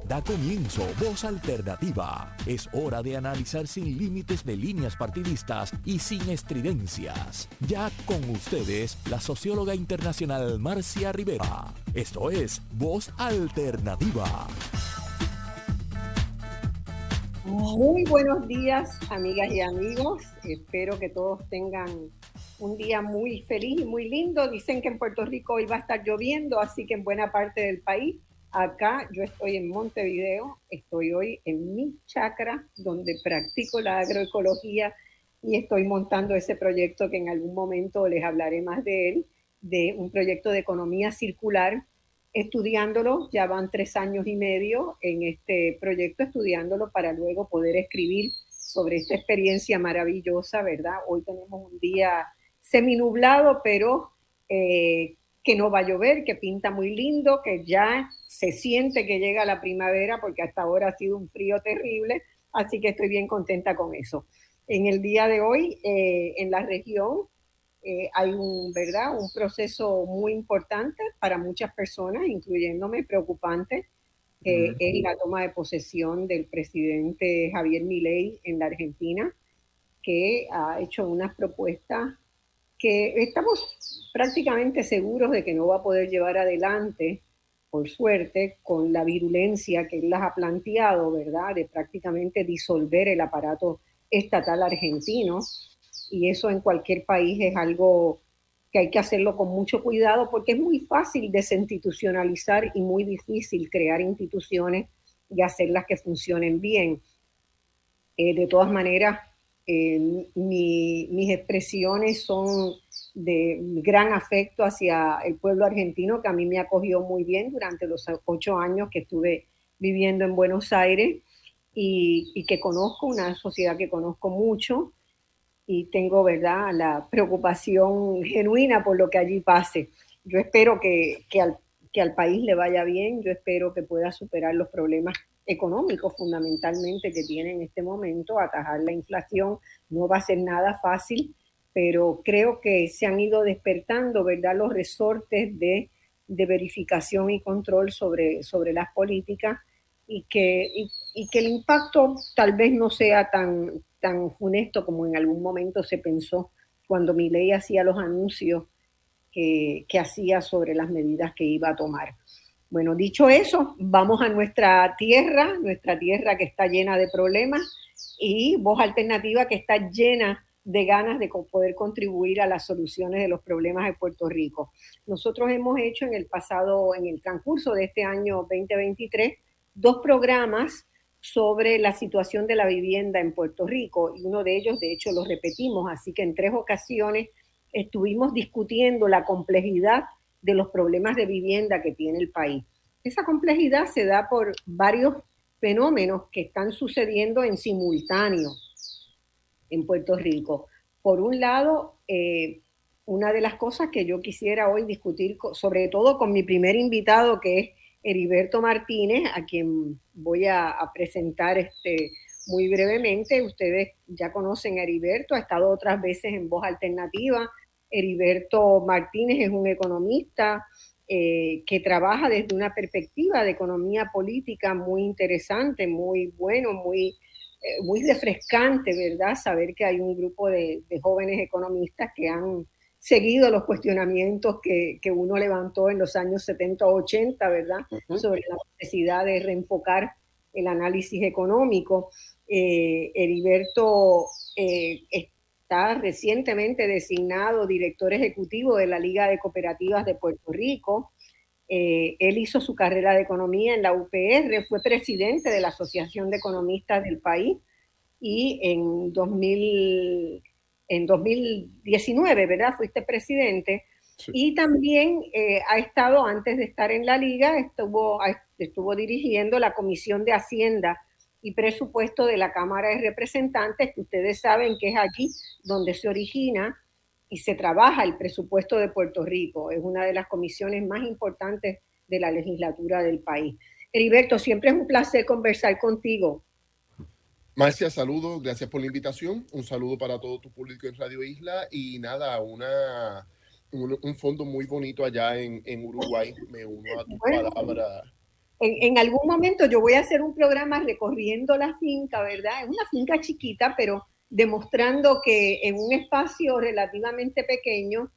Da comienzo Voz Alternativa. Es hora de analizar sin límites de líneas partidistas y sin estridencias. Ya con ustedes, la socióloga internacional Marcia Rivera. Esto es Voz Alternativa. Muy buenos días, amigas y amigos. Espero que todos tengan un día muy feliz y muy lindo. Dicen que en Puerto Rico hoy va a estar lloviendo, así que en buena parte del país. Acá yo estoy en Montevideo, estoy hoy en mi chacra donde practico la agroecología y estoy montando ese proyecto que en algún momento les hablaré más de él, de un proyecto de economía circular, estudiándolo. Ya van 3 años y medio en este proyecto, estudiándolo para luego poder escribir sobre esta experiencia maravillosa, ¿verdad? Hoy tenemos un día seminublado, pero que no va a llover, que pinta muy lindo, que ya se siente que llega la primavera, porque hasta ahora ha sido un frío terrible, así que estoy bien contenta con eso. En el día de hoy, en la región, hay ¿verdad? Un proceso muy importante para muchas personas, incluyéndome, preocupante, que es la toma de posesión del presidente Javier Milei en la Argentina, que ha hecho unas propuestas que estamos prácticamente seguros de que no va a poder llevar adelante, por suerte, con la virulencia que él las ha planteado, ¿verdad? De prácticamente disolver el aparato estatal argentino. Y eso en cualquier país es algo que hay que hacerlo con mucho cuidado porque es muy fácil desinstitucionalizar y muy difícil crear instituciones y hacerlas que funcionen bien. De todas maneras, mis expresiones son de gran afecto hacia el pueblo argentino, que a mí me acogió muy bien durante los 8 años que estuve viviendo en Buenos Aires y que conozco, una sociedad que conozco mucho y tengo, ¿verdad?, la preocupación genuina por lo que allí pase. Yo espero que al país le vaya bien, yo espero que pueda superar los problemas económicos fundamentalmente que tiene en este momento, atajar la inflación. No va a ser nada fácil, pero creo que se han ido despertando, ¿verdad?, los resortes de verificación y control sobre las políticas y que el impacto tal vez no sea tan funesto como en algún momento se pensó cuando Milei hacía los anuncios que hacía sobre las medidas que iba a tomar. Bueno, dicho eso, vamos a nuestra tierra que está llena de problemas, y Voz Alternativa, que está llena de ganas de poder contribuir a las soluciones de los problemas de Puerto Rico. Nosotros hemos hecho en el transcurso de este año 2023, 2 programas sobre la situación de la vivienda en Puerto Rico, y uno de ellos, de hecho, lo repetimos, así que en 3 ocasiones estuvimos discutiendo la complejidad de los problemas de vivienda que tiene el país. Esa complejidad se da por varios fenómenos que están sucediendo en simultáneo en Puerto Rico. Por un lado, una de las cosas que yo quisiera hoy discutir, sobre todo con mi primer invitado, que es Heriberto Martínez, a quien voy a presentar muy brevemente. Ustedes ya conocen a Heriberto, ha estado otras veces en Voz Alternativa. Heriberto Martínez es un economista que trabaja desde una perspectiva de economía política muy interesante, muy bueno, muy refrescante, ¿verdad? Saber que hay un grupo de jóvenes economistas que han seguido los cuestionamientos que uno levantó en los años 70 o 80, ¿verdad? Sobre la necesidad de reenfocar el análisis económico. Heriberto está recientemente designado director ejecutivo de la Liga de Cooperativas de Puerto Rico. Él hizo su carrera de economía en la UPR, fue presidente de la Asociación de Economistas del país, y en 2019, ¿verdad?, fuiste presidente. Sí. Y también ha estado, antes de estar en la Liga, estuvo dirigiendo la Comisión de Hacienda y Presupuesto de la Cámara de Representantes, que ustedes saben que es allí donde se origina y se trabaja el presupuesto de Puerto Rico. Es una de las comisiones más importantes de la legislatura del país. Heriberto, siempre es un placer conversar contigo. Marcia, saludos, gracias por la invitación. Un saludo para todo tu público en Radio Isla. Y nada, un fondo muy bonito allá en Uruguay. Me uno a tus palabras En algún momento yo voy a hacer un programa recorriendo la finca, ¿verdad? Es una finca chiquita, pero demostrando que en un espacio relativamente pequeño,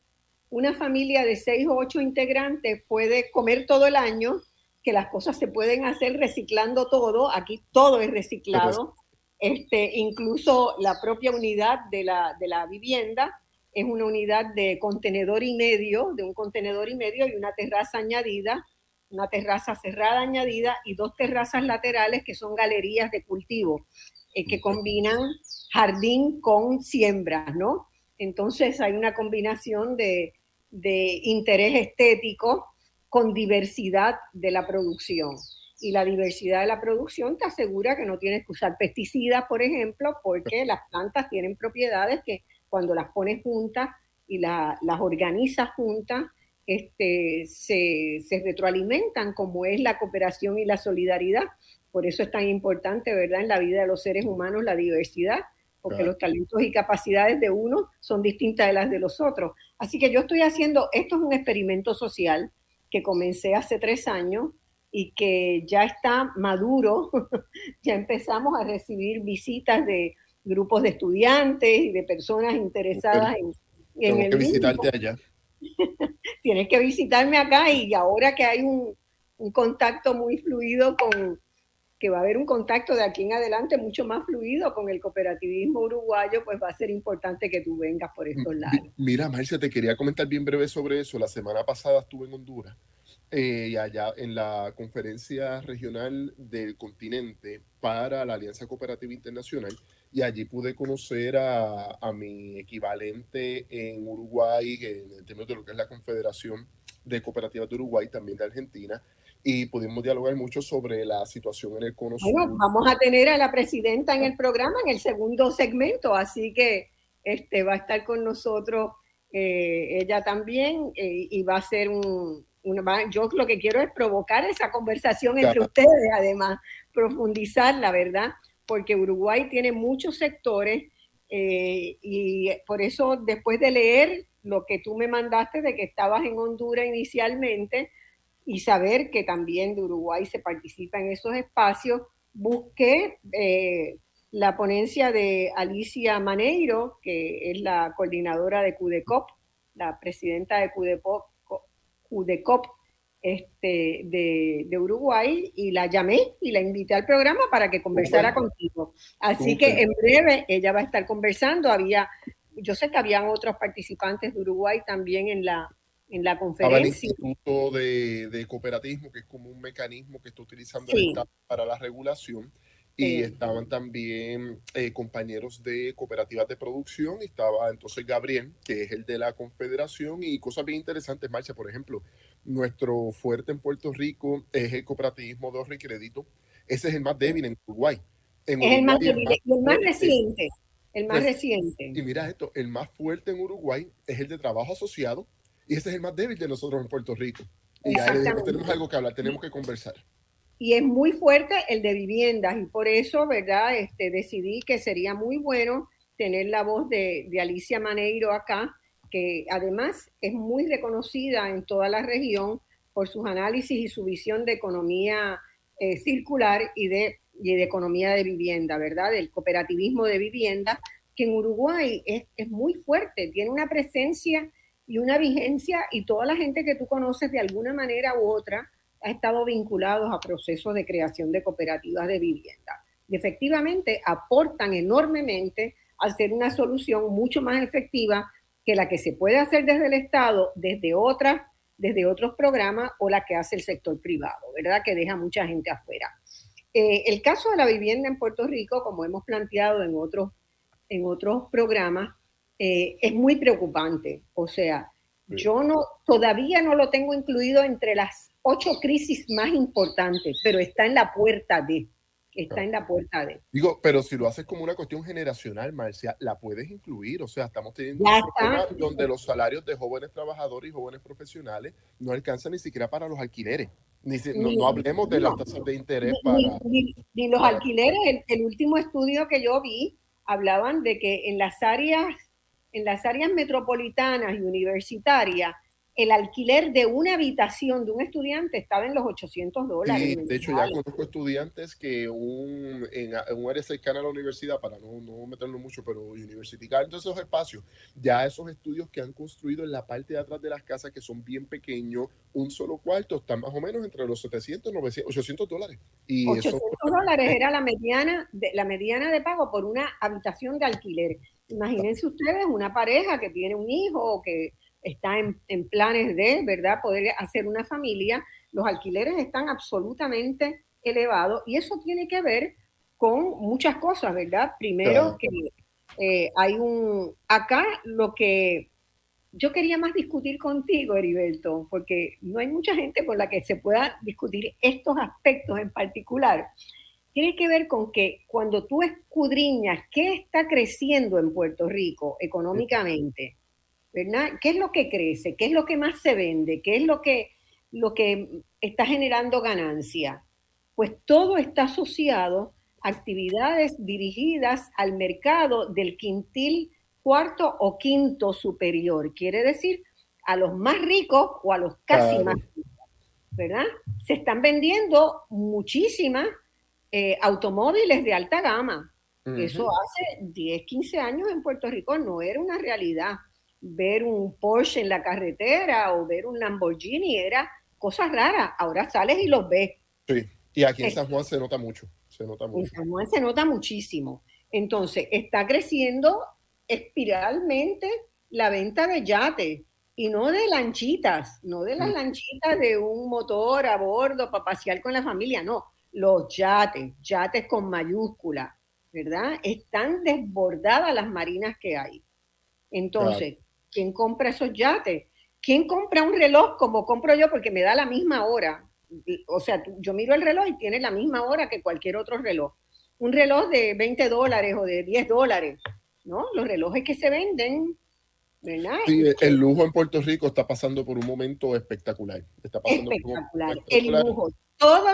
una familia de 6 o 8 integrantes puede comer todo el año, que las cosas se pueden hacer reciclando todo. Aquí todo es reciclado. Incluso la propia unidad de la vivienda es una unidad de contenedor y medio, de un contenedor y medio y una terraza añadida, una terraza cerrada añadida y 2 terrazas laterales que son galerías de cultivo, que combinan jardín con siembras, ¿no? Entonces hay una combinación de interés estético con diversidad de la producción. Y la diversidad de la producción te asegura que no tienes que usar pesticidas, por ejemplo, porque las plantas tienen propiedades que cuando las pones juntas y las organizas juntas, se retroalimentan, como es la cooperación y la solidaridad. Por eso es tan importante, ¿verdad?, en la vida de los seres humanos la diversidad, porque los talentos y capacidades de uno son distintas de las de los otros. Así que yo estoy haciendo, esto es un experimento social que comencé hace 3 años y que ya está maduro. Ya empezamos a recibir visitas de grupos de estudiantes y de personas interesadas en Tengo el que visitarte mismo. allá. Tienes que visitarme acá, y ahora que hay un contacto muy fluido que va a haber un contacto de aquí en adelante mucho más fluido con el cooperativismo uruguayo, pues va a ser importante que tú vengas por estos lados. Mira, Marcia, te quería comentar bien breve sobre eso. La semana pasada estuve en Honduras, y allá en la conferencia regional del continente para la Alianza Cooperativa Internacional, y allí pude conocer a mi equivalente en Uruguay, en términos de lo que es la Confederación de Cooperativas de Uruguay, también de Argentina, y pudimos dialogar mucho sobre la situación en el Cono Sur. Bueno, vamos a tener a la presidenta en el programa en el segundo segmento, así que va a estar con nosotros ella también, y va a ser yo lo que quiero es provocar esa conversación entre ustedes, además, profundizarla, ¿verdad? Porque Uruguay tiene muchos sectores, y por eso después de leer lo que tú me mandaste de que estabas en Honduras inicialmente, y saber que también de Uruguay se participa en esos espacios, busqué la ponencia de Alicia Maneiro, que es la coordinadora de CUDECOP, la presidenta de CUDECOP de Uruguay, y la llamé y la invité al programa para que conversara contigo. Así que en breve ella va a estar conversando. Yo sé que habían otros participantes de Uruguay también en la conferencia. El Instituto de Cooperativismo, que es como un mecanismo que está utilizando el Estado para la regulación, y estaban también compañeros de cooperativas de producción, y estaba entonces Gabriel, que es el de la Confederación, y cosas bien interesantes, Marcia. Por ejemplo, nuestro fuerte en Puerto Rico es el cooperativismo de ahorro y crédito. Ese es el más débil en Uruguay. Es el más débil y el más reciente. El más reciente. Y mira esto, el más fuerte en Uruguay es el de trabajo asociado, y ese es el más débil de nosotros en Puerto Rico. Y ahí tenemos algo que hablar, tenemos que conversar. Y es muy fuerte el de viviendas, y por eso, ¿verdad? Decidí que sería muy bueno tener la voz de Alicia Maneiro acá, que además es muy reconocida en toda la región por sus análisis y su visión de economía circular y de economía de vivienda, ¿verdad? Del cooperativismo de vivienda, que en Uruguay es muy fuerte, tiene una presencia y una vigencia, y toda la gente que tú conoces de alguna manera u otra ha estado vinculados a procesos de creación de cooperativas de vivienda. Y efectivamente aportan enormemente a ser una solución mucho más efectiva que la que se puede hacer desde el Estado, desde otros programas, o la que hace el sector privado, ¿verdad? Que deja mucha gente afuera. El caso de la vivienda en Puerto Rico, como hemos planteado en otros programas, es muy preocupante. O sea, yo todavía no lo tengo incluido entre las 8 crisis más importantes, pero está en la puerta de. Digo, pero si lo haces como una cuestión generacional, Marcia, la puedes incluir. O sea, estamos teniendo un problema donde los salarios de jóvenes trabajadores y jóvenes profesionales no alcanzan ni siquiera para los alquileres. No hablemos de las tasas de interés ni los alquileres. El último estudio que yo vi hablaban de que en las áreas metropolitanas y universitarias, el alquiler de una habitación de un estudiante estaba en los $800. Sí, de hecho ya conozco estudiantes que en un área cercana a la universidad, para no meterlo mucho, pero University Garden, todos esos espacios, ya esos estudios que han construido en la parte de atrás de las casas, que son bien pequeños, un solo cuarto, están más o menos entre los 700, 900, $800. Y $800 era la mediana de pago por una habitación de alquiler. Imagínense ustedes una pareja que tiene un hijo o que está en planes de, ¿verdad?, poder hacer una familia. Los alquileres están absolutamente elevados y eso tiene que ver con muchas cosas, ¿verdad? Primero que acá lo que yo quería más discutir contigo, Heriberto, porque no hay mucha gente con la que se pueda discutir estos aspectos en particular. Tiene que ver con que cuando tú escudriñas qué está creciendo en Puerto Rico económicamente, ¿verdad? ¿Qué es lo que crece? ¿Qué es lo que más se vende? ¿Qué es lo que está generando ganancia? Pues todo está asociado a actividades dirigidas al mercado del quintil cuarto o quinto superior. Quiere decir, a los más ricos o a los casi más ricos, ¿verdad? Se están vendiendo muchísimas automóviles de alta gama. Eso hace 10, 15 años en Puerto Rico no era una realidad. Ver un Porsche en la carretera o ver un Lamborghini era cosas raras. Ahora sales y los ves. Sí, y aquí en San Juan se nota mucho. En San Juan se nota muchísimo. Entonces, está creciendo espiralmente la venta de yates y no de lanchitas, no de las lanchitas de un motor a bordo para pasear con la familia, no, los yates con mayúscula, ¿verdad? Están desbordadas las marinas que hay. Entonces, ¿quién compra esos yates? ¿Quién compra un reloj como compro yo porque me da la misma hora? O sea, yo miro el reloj y tiene la misma hora que cualquier otro reloj. Un reloj de $20 o de $10, ¿no? Los relojes que se venden, ¿verdad? Sí, el lujo en Puerto Rico está pasando por un momento espectacular. Está pasando espectacular. Por el lujo. Todo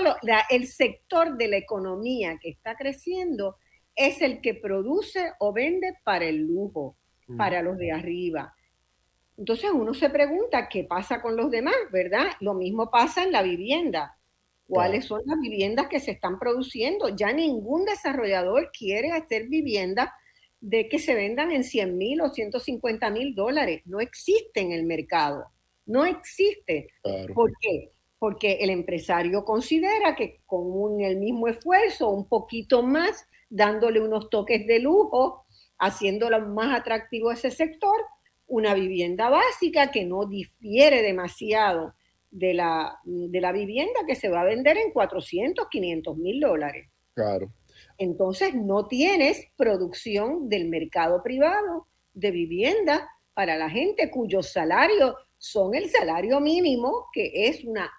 el sector de la economía que está creciendo es el que produce o vende para el lujo, para los de arriba. Entonces uno se pregunta qué pasa con los demás, ¿verdad? Lo mismo pasa en la vivienda. ¿Cuáles son las viviendas que se están produciendo? Ya ningún desarrollador quiere hacer viviendas de que se vendan en $100,000 o $150,000. No existe en el mercado. No existe. Claro. ¿Por qué? Porque el empresario considera que con el mismo esfuerzo, un poquito más, dándole unos toques de lujo, haciéndolo más atractivo a ese sector, una vivienda básica que no difiere demasiado de la vivienda que se va a vender en $400,000, $500,000. Claro. Entonces no tienes producción del mercado privado de vivienda para la gente cuyos salarios son el salario mínimo, que es una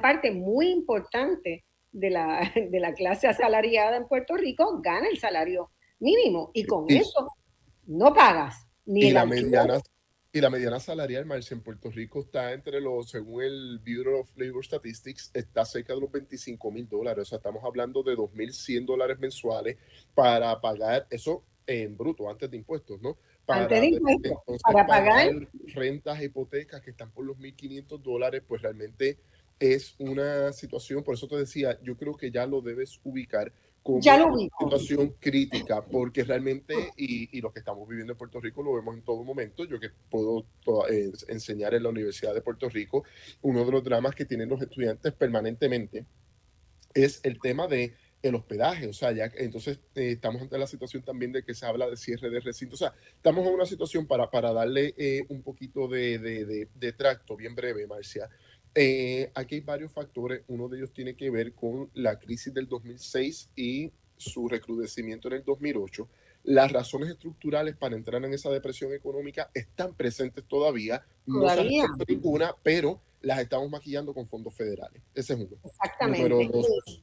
parte muy importante de la clase asalariada en Puerto Rico, gana el salario mínimo y con eso no pagas. Y la mediana salarial, Marcia, en Puerto Rico está según el Bureau of Labor Statistics, está cerca de los $25,000. O sea, estamos hablando de $2,100 mensuales para pagar eso en bruto, antes de impuestos, ¿no? Antes de impuestos, para pagar rentas, hipotecas que están por los $1,500, pues realmente es una situación, por eso te decía, yo creo que ya lo debes ubicar como una situación crítica, porque realmente, y lo que estamos viviendo en Puerto Rico lo vemos en todo momento. Yo que puedo enseñar en la Universidad de Puerto Rico, uno de los dramas que tienen los estudiantes permanentemente es el tema de el hospedaje. O sea, ya entonces estamos ante la situación también de que se habla de cierre de recintos. O sea, estamos en una situación para darle un poquito de tracto bien breve, Marcia. Aquí hay varios factores. Uno de ellos tiene que ver con la crisis del 2006 y su recrudecimiento en el 2008. Las razones estructurales para entrar en esa depresión económica están presentes todavía. No se ha resuelto ninguna, pero las estamos maquillando con fondos federales. Ese es uno. Exactamente. Número dos,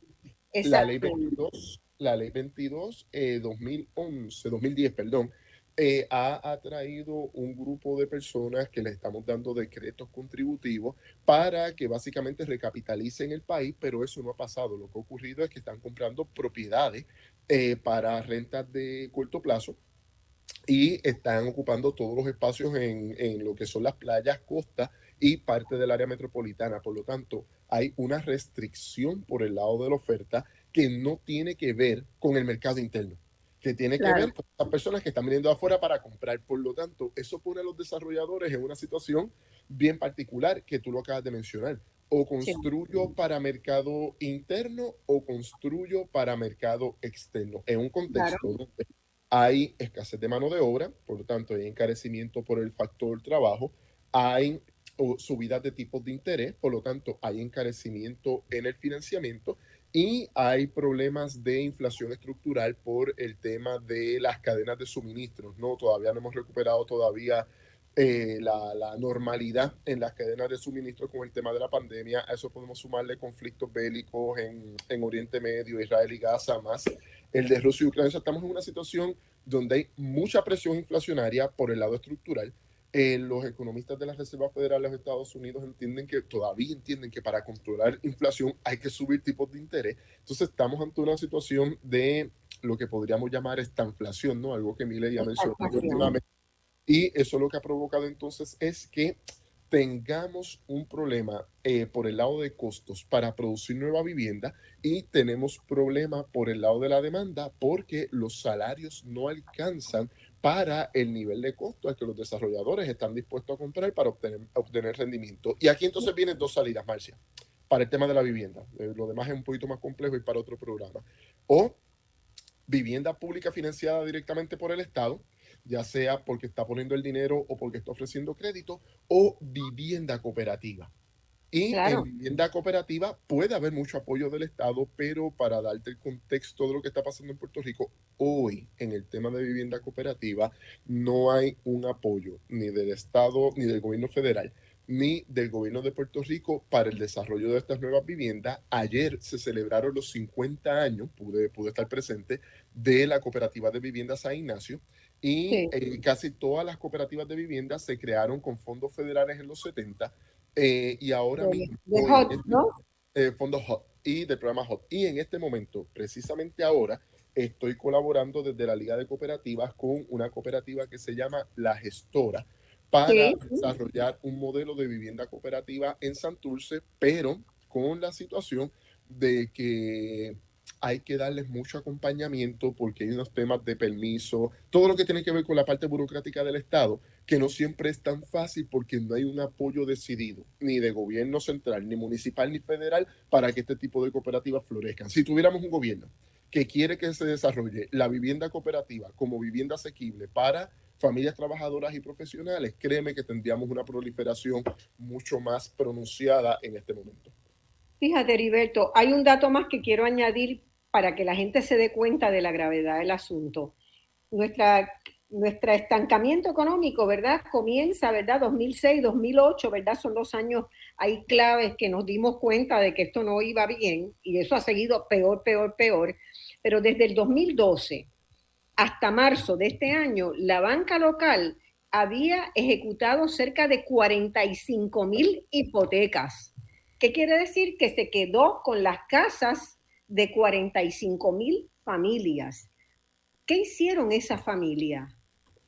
la ley 22, 2010, perdón, ha atraído un grupo de personas que le estamos dando decretos contributivos para que básicamente recapitalicen el país, pero eso no ha pasado. Lo que ha ocurrido es que están comprando propiedades para rentas de corto plazo y están ocupando todos los espacios en lo que son las playas, costas y parte del área metropolitana. Por lo tanto, hay una restricción por el lado de la oferta que no tiene que ver con el mercado interno, que tiene que Claro, ver con las personas que están viniendo de afuera para comprar. Por lo tanto, eso pone a los desarrolladores en una situación bien particular que tú lo acabas de mencionar. O sí, construyo para mercado interno o construyo para mercado externo. En un claro, contexto donde hay escasez de mano de obra, por lo tanto hay encarecimiento por el factor trabajo, hay subidas de tipos de interés, por lo tanto hay encarecimiento en el financiamiento y hay problemas de inflación estructural por el tema de las cadenas de suministros, ¿no? Todavía no hemos recuperado todavía la normalidad en las cadenas de suministro con el tema de la pandemia. A eso podemos sumarle conflictos bélicos en Oriente Medio, Israel y Gaza, más el de Rusia y Ucrania. O sea, estamos en una situación donde hay mucha presión inflacionaria por el lado estructural. Los economistas de la Reserva Federal de los Estados Unidos todavía entienden que para controlar inflación hay que subir tipos de interés. Entonces estamos ante una situación de lo que podríamos llamar estanflación, ¿no? Algo que Milei ya mencionó exaltación. últimamente, y eso lo que ha provocado entonces es que tengamos un problema por el lado de costos para producir nueva vivienda y tenemos problema por el lado de la demanda porque los salarios no alcanzan para el nivel de costo al que los desarrolladores están dispuestos a comprar para obtener rendimiento. Y aquí entonces vienen dos salidas, Marcia, para el tema de la vivienda. Lo demás es un poquito más complejo y para otro programa. O vivienda pública financiada directamente por el Estado, ya sea porque está poniendo el dinero o porque está ofreciendo crédito, o vivienda cooperativa. Y en Claro, vivienda cooperativa puede haber mucho apoyo del Estado, pero para darte el contexto de lo que está pasando en Puerto Rico, hoy en el tema de vivienda cooperativa no hay un apoyo ni del Estado, ni del gobierno federal, ni del gobierno de Puerto Rico para el desarrollo de estas nuevas viviendas. Ayer se celebraron los 50 años, pude estar presente, de la cooperativa de viviendas San Ignacio, y sí, casi todas las cooperativas de viviendas se crearon con fondos federales en los 70 y ahora mismo, de hot, ¿no? fondo HOT y del programa HOT. Y en este momento, precisamente ahora, estoy colaborando desde la Liga de Cooperativas con una cooperativa que se llama La Gestora para Sí, sí. desarrollar un modelo de vivienda cooperativa en Santurce, pero con la situación de que hay que darles mucho acompañamiento porque hay unos temas de permiso, todo lo que tiene que ver con la parte burocrática del Estado, que no siempre es tan fácil porque no hay un apoyo decidido, ni de gobierno central, ni municipal, ni federal, para que este tipo de cooperativas florezcan. Si tuviéramos un gobierno que quiere que se desarrolle la vivienda cooperativa como vivienda asequible para familias trabajadoras y profesionales, créeme que tendríamos una proliferación mucho más pronunciada en este momento. Fíjate, Heriberto, hay un dato más que quiero añadir para que la gente se dé cuenta de la gravedad del asunto. Nuestra, nuestro estancamiento económico, ¿verdad? Comienza, ¿verdad? 2006, 2008, ¿verdad? Son los años, hay claves que nos dimos cuenta de que esto no iba bien y eso ha seguido peor, peor, peor. Pero desde el 2012 hasta marzo de este año, la banca local había ejecutado cerca de 45,000 hipotecas. ¿Qué quiere decir? Que se quedó con las casas de 45,000 familias. ¿Qué hicieron esas familias?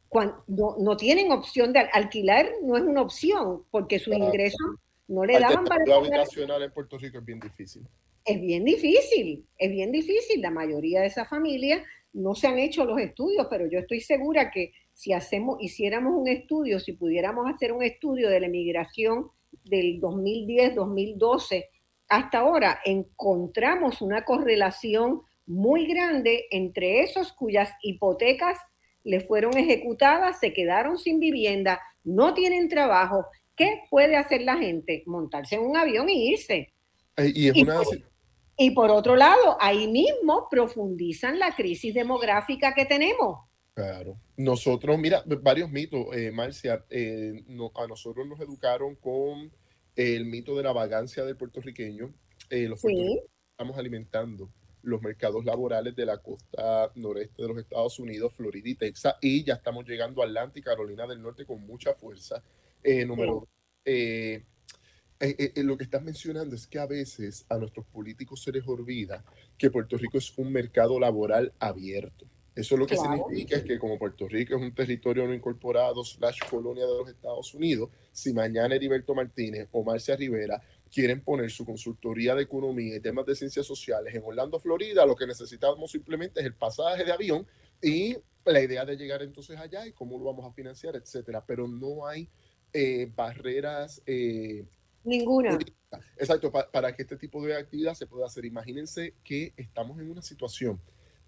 Cuando no tienen opción de alquilar, no es una opción porque sus ingresos no le daban para Alternativa pagar. habitacional en Puerto Rico es bien difícil. Es bien difícil, es bien difícil. La mayoría de esas familias no se han hecho los estudios, pero yo estoy segura que si hiciéramos un estudio, si pudiéramos hacer un estudio de la emigración del 2010, 2012 hasta ahora, encontramos una correlación muy grande entre esos cuyas hipotecas le fueron ejecutadas, se quedaron sin vivienda, no tienen trabajo. ¿Qué puede hacer la gente? Montarse en un avión y irse. Y es Y una, por y por otro lado, ahí mismo profundizan la crisis demográfica que tenemos. claro. Nosotros, mira, varios mitos, Marcia. A nosotros nos educaron con el mito de la vagancia del puertorriqueño. Los Sí, puertorriqueños estamos alimentando los mercados laborales de la costa noreste de los Estados Unidos, Florida y Texas, y ya estamos llegando a Atlanta y Carolina del Norte con mucha fuerza. Número sí, dos, lo que estás mencionando es que a veces a nuestros políticos se les olvida que Puerto Rico es un mercado laboral abierto. Eso lo que Claro. significa es que como Puerto Rico es un territorio no incorporado / colonia de los Estados Unidos, si mañana Heriberto Martínez o Marcia Rivera quieren poner su consultoría de economía y temas de ciencias sociales en Orlando, Florida, lo que necesitamos simplemente es el pasaje de avión y la idea de llegar entonces allá y cómo lo vamos a financiar, etcétera. Pero no hay barreras Ninguna. exacto, para que este tipo de actividad se pueda hacer. Imagínense que estamos en una situación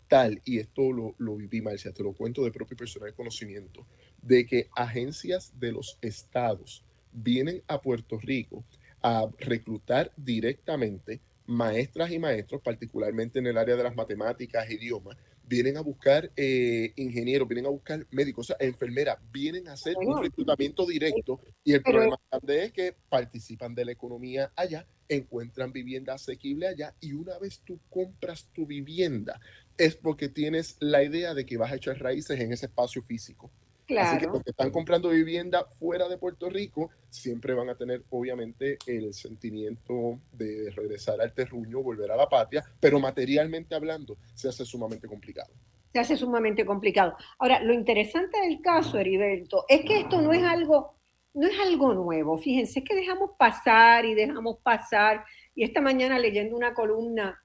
tal, y esto lo viví, Marcia, te lo cuento de propio y personal conocimiento, de que agencias de los estados vienen a Puerto Rico a reclutar directamente maestras y maestros, particularmente en el área de las matemáticas, idiomas, vienen a buscar ingenieros, vienen a buscar médicos, o sea, enfermeras, vienen a hacer un Bueno, reclutamiento directo y el pero problema grande es que participan de la economía allá, encuentran vivienda asequible allá y una vez tú compras tu vivienda es porque tienes la idea de que vas a echar raíces en ese espacio físico. Así que los claro. que están comprando vivienda fuera de Puerto Rico siempre van a tener, obviamente, el sentimiento de regresar al terruño, volver a la patria, pero materialmente hablando se hace sumamente complicado. Se hace sumamente complicado. Ahora, lo interesante del caso, Heriberto, es que esto no es algo nuevo. Fíjense, es que dejamos pasar y dejamos pasar. Y esta mañana leyendo una columna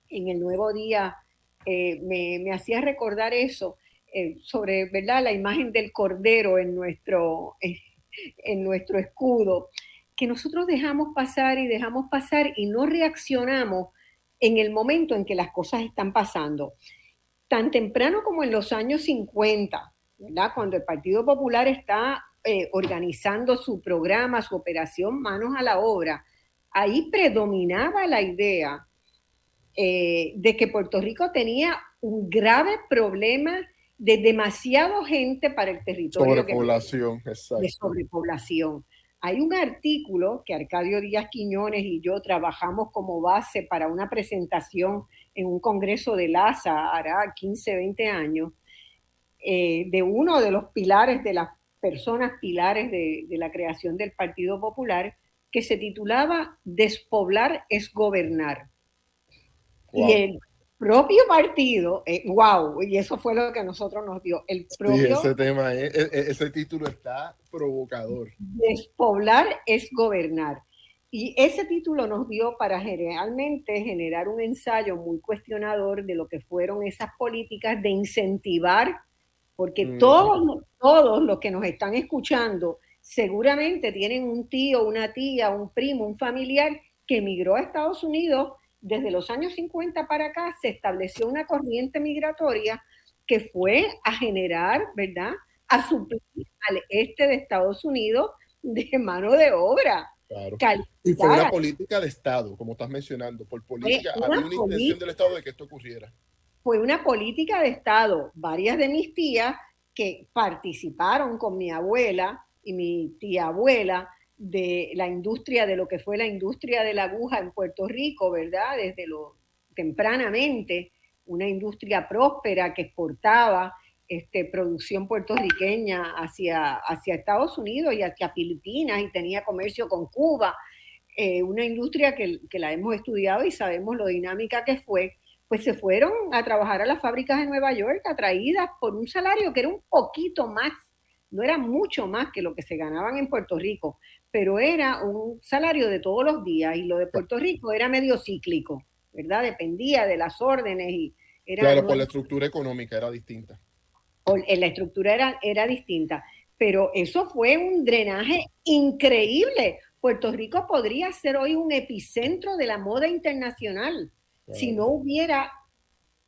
en el Nuevo Día, me hacía recordar eso, sobre, ¿verdad?, la imagen del cordero en nuestro escudo, que nosotros dejamos pasar y no reaccionamos en el momento en que las cosas están pasando. Tan temprano como en los años 50, ¿verdad?, cuando el Partido Popular está organizando su programa, su operación Manos a la Obra, ahí predominaba la idea de que Puerto Rico tenía un grave problema de demasiada gente para el territorio Sobrepoblación, de exacto. sobrepoblación. Hay un artículo que Arcadio Díaz Quiñones y yo trabajamos como base para una presentación en un congreso de LASA, hará 15, 20 años, de uno de los pilares, de las personas pilares de la creación del Partido Popular, que se titulaba Despoblar es gobernar. Y Wow. el propio partido, wow, y eso fue lo que a nosotros nos dio, el Sí, propio ese tema, ese título está provocador. despoblar es gobernar. Y ese título nos dio para realmente generar un ensayo muy cuestionador de lo que fueron esas políticas de incentivar, porque Mm, todos los que nos están escuchando seguramente tienen un tío, una tía, un primo, un familiar que emigró a Estados Unidos. Desde los años 50 para acá se estableció una corriente migratoria que fue a generar, ¿verdad?, a suplir al este de Estados Unidos de mano de obra claro. Y fue una calificada. política de Estado, como estás mencionando. Por Fue política, había una, una intención del Estado de que esto ocurriera. fue una política de Estado. Varias de mis tías que participaron con mi abuela y mi tía abuela de la industria, de lo que fue la industria de la aguja en Puerto Rico, ¿verdad? Desde lo tempranamente, una industria próspera que exportaba producción puertorriqueña hacia Estados Unidos y hacia Filipinas y tenía comercio con Cuba, una industria que la hemos estudiado y sabemos lo dinámica que fue. Pues se fueron a trabajar a las fábricas de Nueva York atraídas por un salario que era un poquito más, no era mucho más que lo que se ganaban en Puerto Rico, pero era un salario de todos los días y lo de Puerto Rico era medio cíclico, ¿verdad? Dependía de las órdenes y era, Claro, no, por la estructura económica era distinta. la estructura era distinta, pero eso fue un drenaje increíble. Puerto Rico podría ser hoy un epicentro de la moda internacional si Claro. no hubiera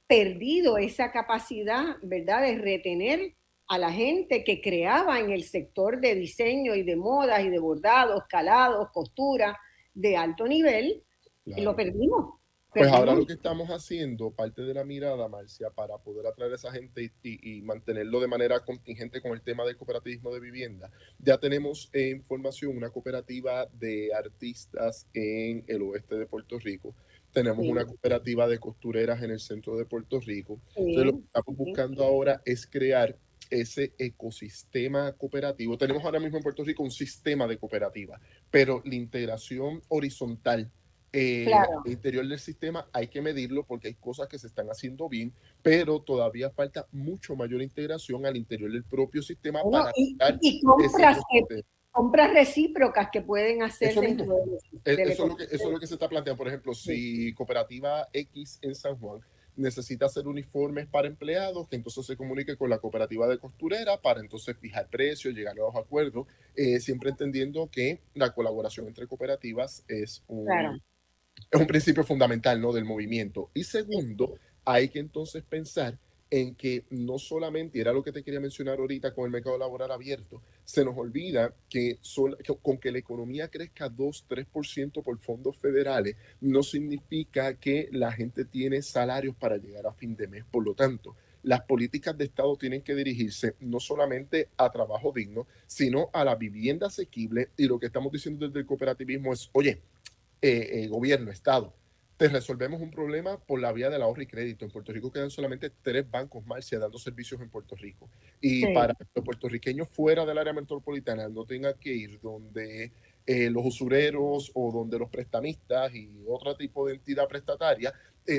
perdido esa capacidad, ¿verdad?, de retener a la gente que creaba en el sector de diseño y de modas y de bordados, calados, costura de alto nivel, y lo Claro. perdimos, Pues ahora perdimos. lo que estamos haciendo, parte de la mirada, Marcia, para poder atraer a esa gente y mantenerlo de manera contingente con el tema del cooperativismo de vivienda, ya tenemos en formación una cooperativa de artistas en el oeste de Puerto Rico, tenemos una Sí, cooperativa de costureras en el centro de Puerto Rico. Entonces lo que sí, estamos sí, buscando ahora es crear ese ecosistema cooperativo. Tenemos ahora mismo en Puerto Rico un sistema de cooperativa, pero la integración horizontal Claro. Al interior del sistema hay que medirlo porque hay cosas que se están haciendo bien, pero todavía falta mucho mayor integración al interior del propio sistema Bueno, para evitar y ese recorte. compras recíprocas que pueden hacer Eso dentro mismo. del Eso es ecosistema. lo que se está planteando. Por ejemplo, Sí, si Cooperativa X en San Juan necesita hacer uniformes para empleados, que entonces se comunique con la cooperativa de costurera para entonces fijar precios, llegar a los acuerdos, siempre entendiendo que la colaboración entre cooperativas claro. es un principio fundamental, ¿no?, del movimiento. Y Sí, segundo, hay que entonces pensar en que no solamente, era lo que te quería mencionar ahorita con el mercado laboral abierto, se nos olvida que con que la economía crezca 2-3% por fondos federales, no significa que la gente tiene salarios para llegar a fin de mes. Por lo tanto, las políticas de Estado tienen que dirigirse no solamente a trabajo digno, sino a la vivienda asequible. Y lo que estamos diciendo desde el cooperativismo es, oye, gobierno, Estado, te resolvemos un problema por la vía del ahorro y crédito. En Puerto Rico quedan solamente 3 bancos Marcia dando servicios en Puerto Rico. Y para sí, que los puertorriqueños fuera del área metropolitana no tengan que ir donde los usureros o donde los prestamistas y otro tipo de entidad prestataria,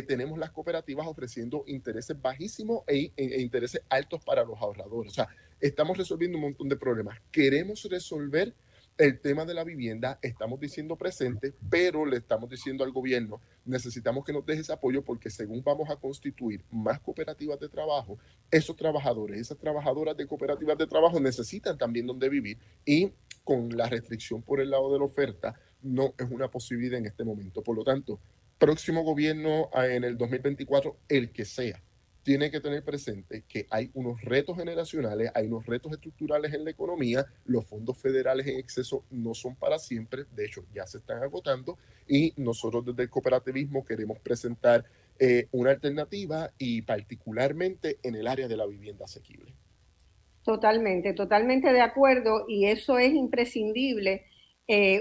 tenemos las cooperativas ofreciendo intereses bajísimos e intereses altos para los ahorradores. O sea, estamos resolviendo un montón de problemas. Queremos resolver el tema de la vivienda, estamos diciendo presente, pero le estamos diciendo al gobierno, necesitamos que nos deje ese apoyo porque según vamos a constituir más cooperativas de trabajo, esos trabajadores, esas trabajadoras de cooperativas de trabajo necesitan también donde vivir y con la restricción por el lado de la oferta no es una posibilidad en este momento. Por lo tanto, próximo gobierno en el 2024, el que sea, tiene que tener presente que hay unos retos generacionales, hay unos retos estructurales en la economía, los fondos federales en exceso no son para siempre, de hecho ya se están agotando y nosotros desde el cooperativismo queremos presentar una alternativa y particularmente en el área de la vivienda asequible. totalmente, totalmente de acuerdo y eso es imprescindible.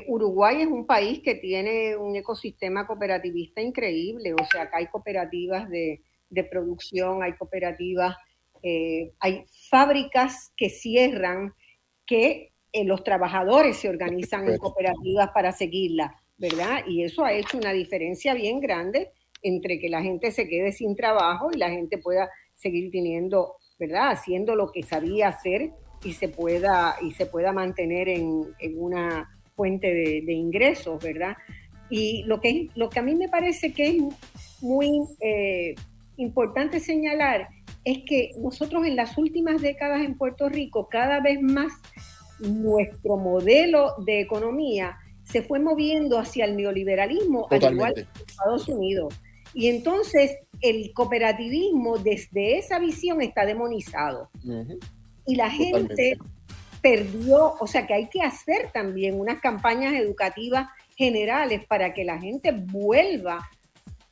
Uruguay es un país que tiene un ecosistema cooperativista increíble, o sea, acá hay cooperativas de producción, hay cooperativas, hay fábricas que cierran, que los trabajadores se organizan en cooperativas para seguirla, ¿verdad? Y eso ha hecho una diferencia bien grande entre que la gente se quede sin trabajo y la gente pueda seguir teniendo, ¿verdad? Haciendo lo que sabía hacer y se pueda mantener en una fuente de ingresos, ¿verdad? Y lo que a mí me parece que es muy importante señalar es que nosotros en las últimas décadas en Puerto Rico cada vez más nuestro modelo de economía se fue moviendo hacia el neoliberalismo, al igual Totalmente. que Estados Unidos. Y entonces el cooperativismo desde esa visión está demonizado. Y la gente Totalmente. perdió, o sea que hay que hacer también unas campañas educativas generales para que la gente vuelva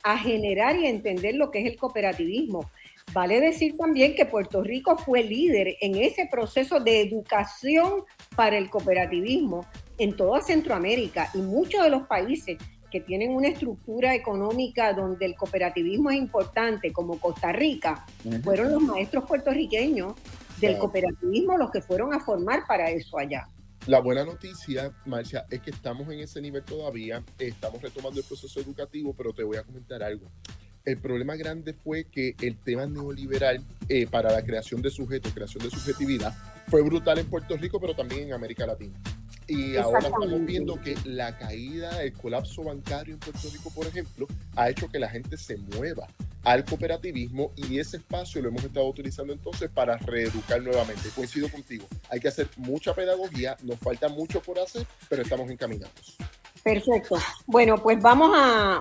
a generar y a entender lo que es el cooperativismo. Vale decir también que Puerto Rico fue líder en ese proceso de educación para el cooperativismo en toda Centroamérica y muchos de los países que tienen una estructura económica donde el cooperativismo es importante, como Costa Rica, fueron los maestros puertorriqueños del Claro. cooperativismo los que fueron a formar para eso allá. La buena noticia, Marcia, es que estamos en ese nivel todavía, estamos retomando el proceso educativo, pero te voy a comentar algo. El problema grande fue que el tema neoliberal para la creación de sujetos, creación de subjetividad, fue brutal en Puerto Rico, pero también en América Latina. Y ahora estamos viendo que la caída, el colapso bancario en Puerto Rico, por ejemplo, ha hecho que la gente se mueva al cooperativismo y ese espacio lo hemos estado utilizando entonces para reeducar nuevamente. Coincido contigo, hay que hacer mucha pedagogía, nos falta mucho por hacer, pero estamos encaminados. Perfecto. Bueno, pues vamos a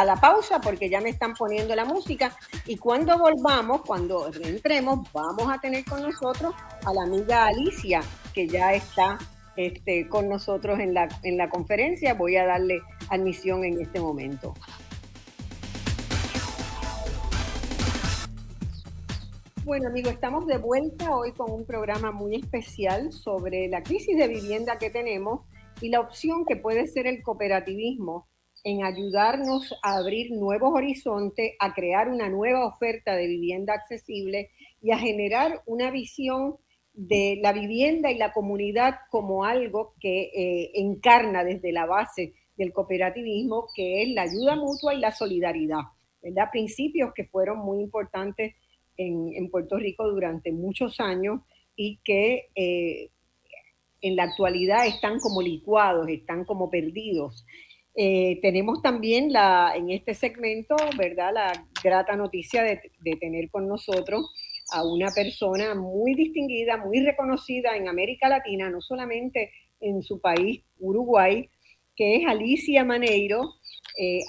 la pausa porque ya me están poniendo la música y cuando volvamos, cuando reentremos, vamos a tener con nosotros a la amiga Alicia, que ya está con nosotros en la conferencia. Voy a darle admisión en este momento. Bueno, amigos, estamos de vuelta hoy con un programa muy especial sobre la crisis de vivienda que tenemos y la opción que puede ser el cooperativismo en ayudarnos a abrir nuevos horizontes, a crear una nueva oferta de vivienda accesible y a generar una visión de la vivienda y la comunidad como algo que encarna desde la base del cooperativismo, que es la ayuda mutua y la solidaridad, ¿verdad? Principios que fueron muy importantes en Puerto Rico durante muchos años y que en la actualidad están como licuados, están como perdidos. Tenemos también en este segmento, ¿verdad?, la grata noticia de tener con nosotros a una persona muy distinguida, muy reconocida en América Latina, no solamente en su país, Uruguay, que es Alicia Maneiro.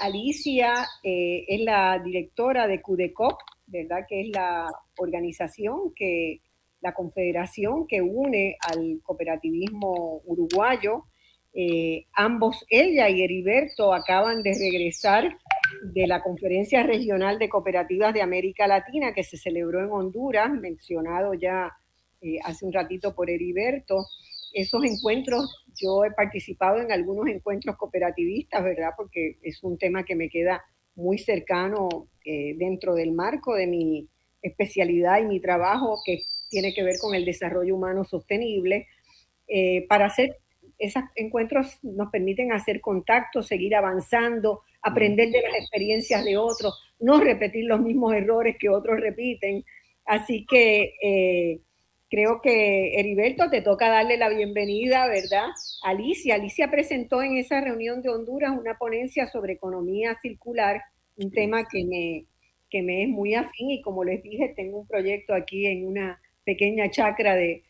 Alicia es la directora de CUDECOP, ¿verdad?, que es la organización la confederación que une al cooperativismo uruguayo. Ambos, ella y Heriberto, acaban de regresar de la Conferencia Regional de Cooperativas de América Latina que se celebró en Honduras, mencionado ya hace un ratito por Heriberto. Esos encuentros, yo he participado en algunos encuentros cooperativistas, ¿verdad?, porque es un tema que me queda muy cercano dentro del marco de mi especialidad y mi trabajo, que tiene que ver con el desarrollo humano sostenible. Para hacer esos encuentros nos permiten hacer contacto, seguir avanzando, aprender de las experiencias de otros, no repetir los mismos errores que otros repiten. Así que creo que, Heriberto, te toca darle la bienvenida, ¿verdad? Alicia presentó en esa reunión de Honduras una ponencia sobre economía circular, un tema que me es muy afín, y como les dije, tengo un proyecto aquí en una pequeña chacra de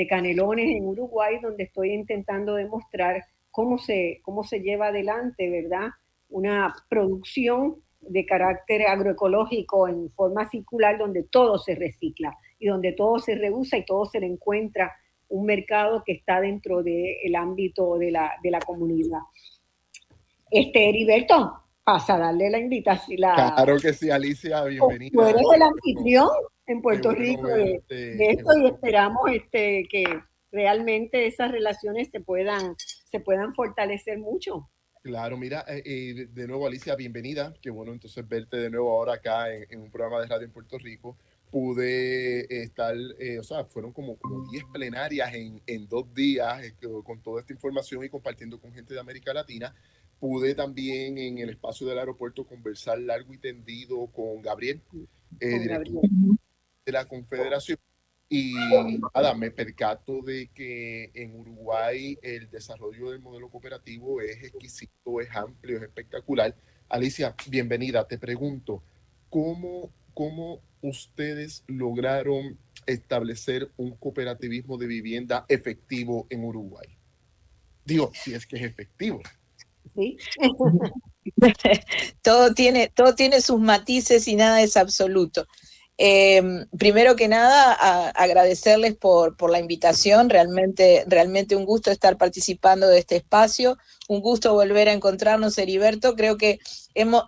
Canelones en Uruguay, donde estoy intentando demostrar cómo se lleva adelante, ¿verdad?, una producción de carácter agroecológico en forma circular, donde todo se recicla y donde todo se reusa y todo se le encuentra un mercado que está dentro del ámbito de la comunidad. Heriberto, pasa a darle la invitación. Claro que sí, Alicia, bienvenida. Tú eres el anfitrión en Puerto Rico de esto, y esperamos que realmente esas relaciones se puedan fortalecer mucho. Claro, mira, de nuevo, Alicia, bienvenida. Qué bueno entonces verte de nuevo ahora acá en un programa de radio en Puerto Rico. Pude estar, fueron como 10 plenarias en 2 días con toda esta información y compartiendo con gente de América Latina. Pude también en el espacio del aeropuerto conversar largo y tendido con Gabriel, director de la Confederación. Y nada, me percato de que en Uruguay el desarrollo del modelo cooperativo es exquisito, es amplio, es espectacular. Alicia, bienvenida. Te pregunto, ¿cómo ustedes lograron establecer un cooperativismo de vivienda efectivo en Uruguay? Digo, si es que es efectivo. Sí. Todo tiene sus matices y nada es absoluto. Primero que nada, agradecerles por la invitación. Realmente un gusto estar participando de este espacio, un gusto volver a encontrarnos, Heriberto. Creo que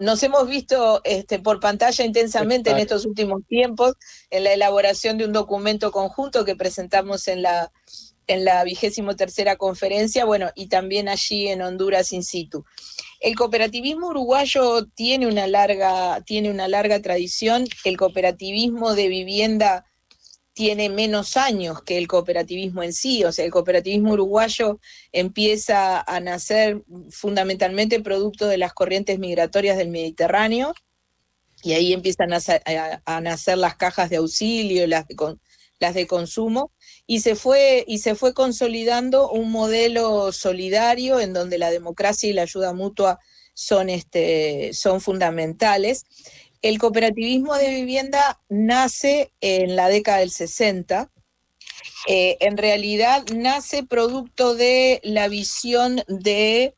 nos hemos visto por pantalla intensamente en estos últimos tiempos, en la elaboración de un documento conjunto que presentamos en la 23ª conferencia, bueno, y también allí en Honduras in situ. El cooperativismo uruguayo tiene una larga tradición. El cooperativismo de vivienda tiene menos años que el cooperativismo en sí. O sea, el cooperativismo uruguayo empieza a nacer fundamentalmente producto de las corrientes migratorias del Mediterráneo, y ahí empiezan a nacer las cajas de auxilio, las de consumo, y se fue consolidando un modelo solidario en donde la democracia y la ayuda mutua son fundamentales. El cooperativismo de vivienda nace en la década del 60. En realidad nace producto de la visión de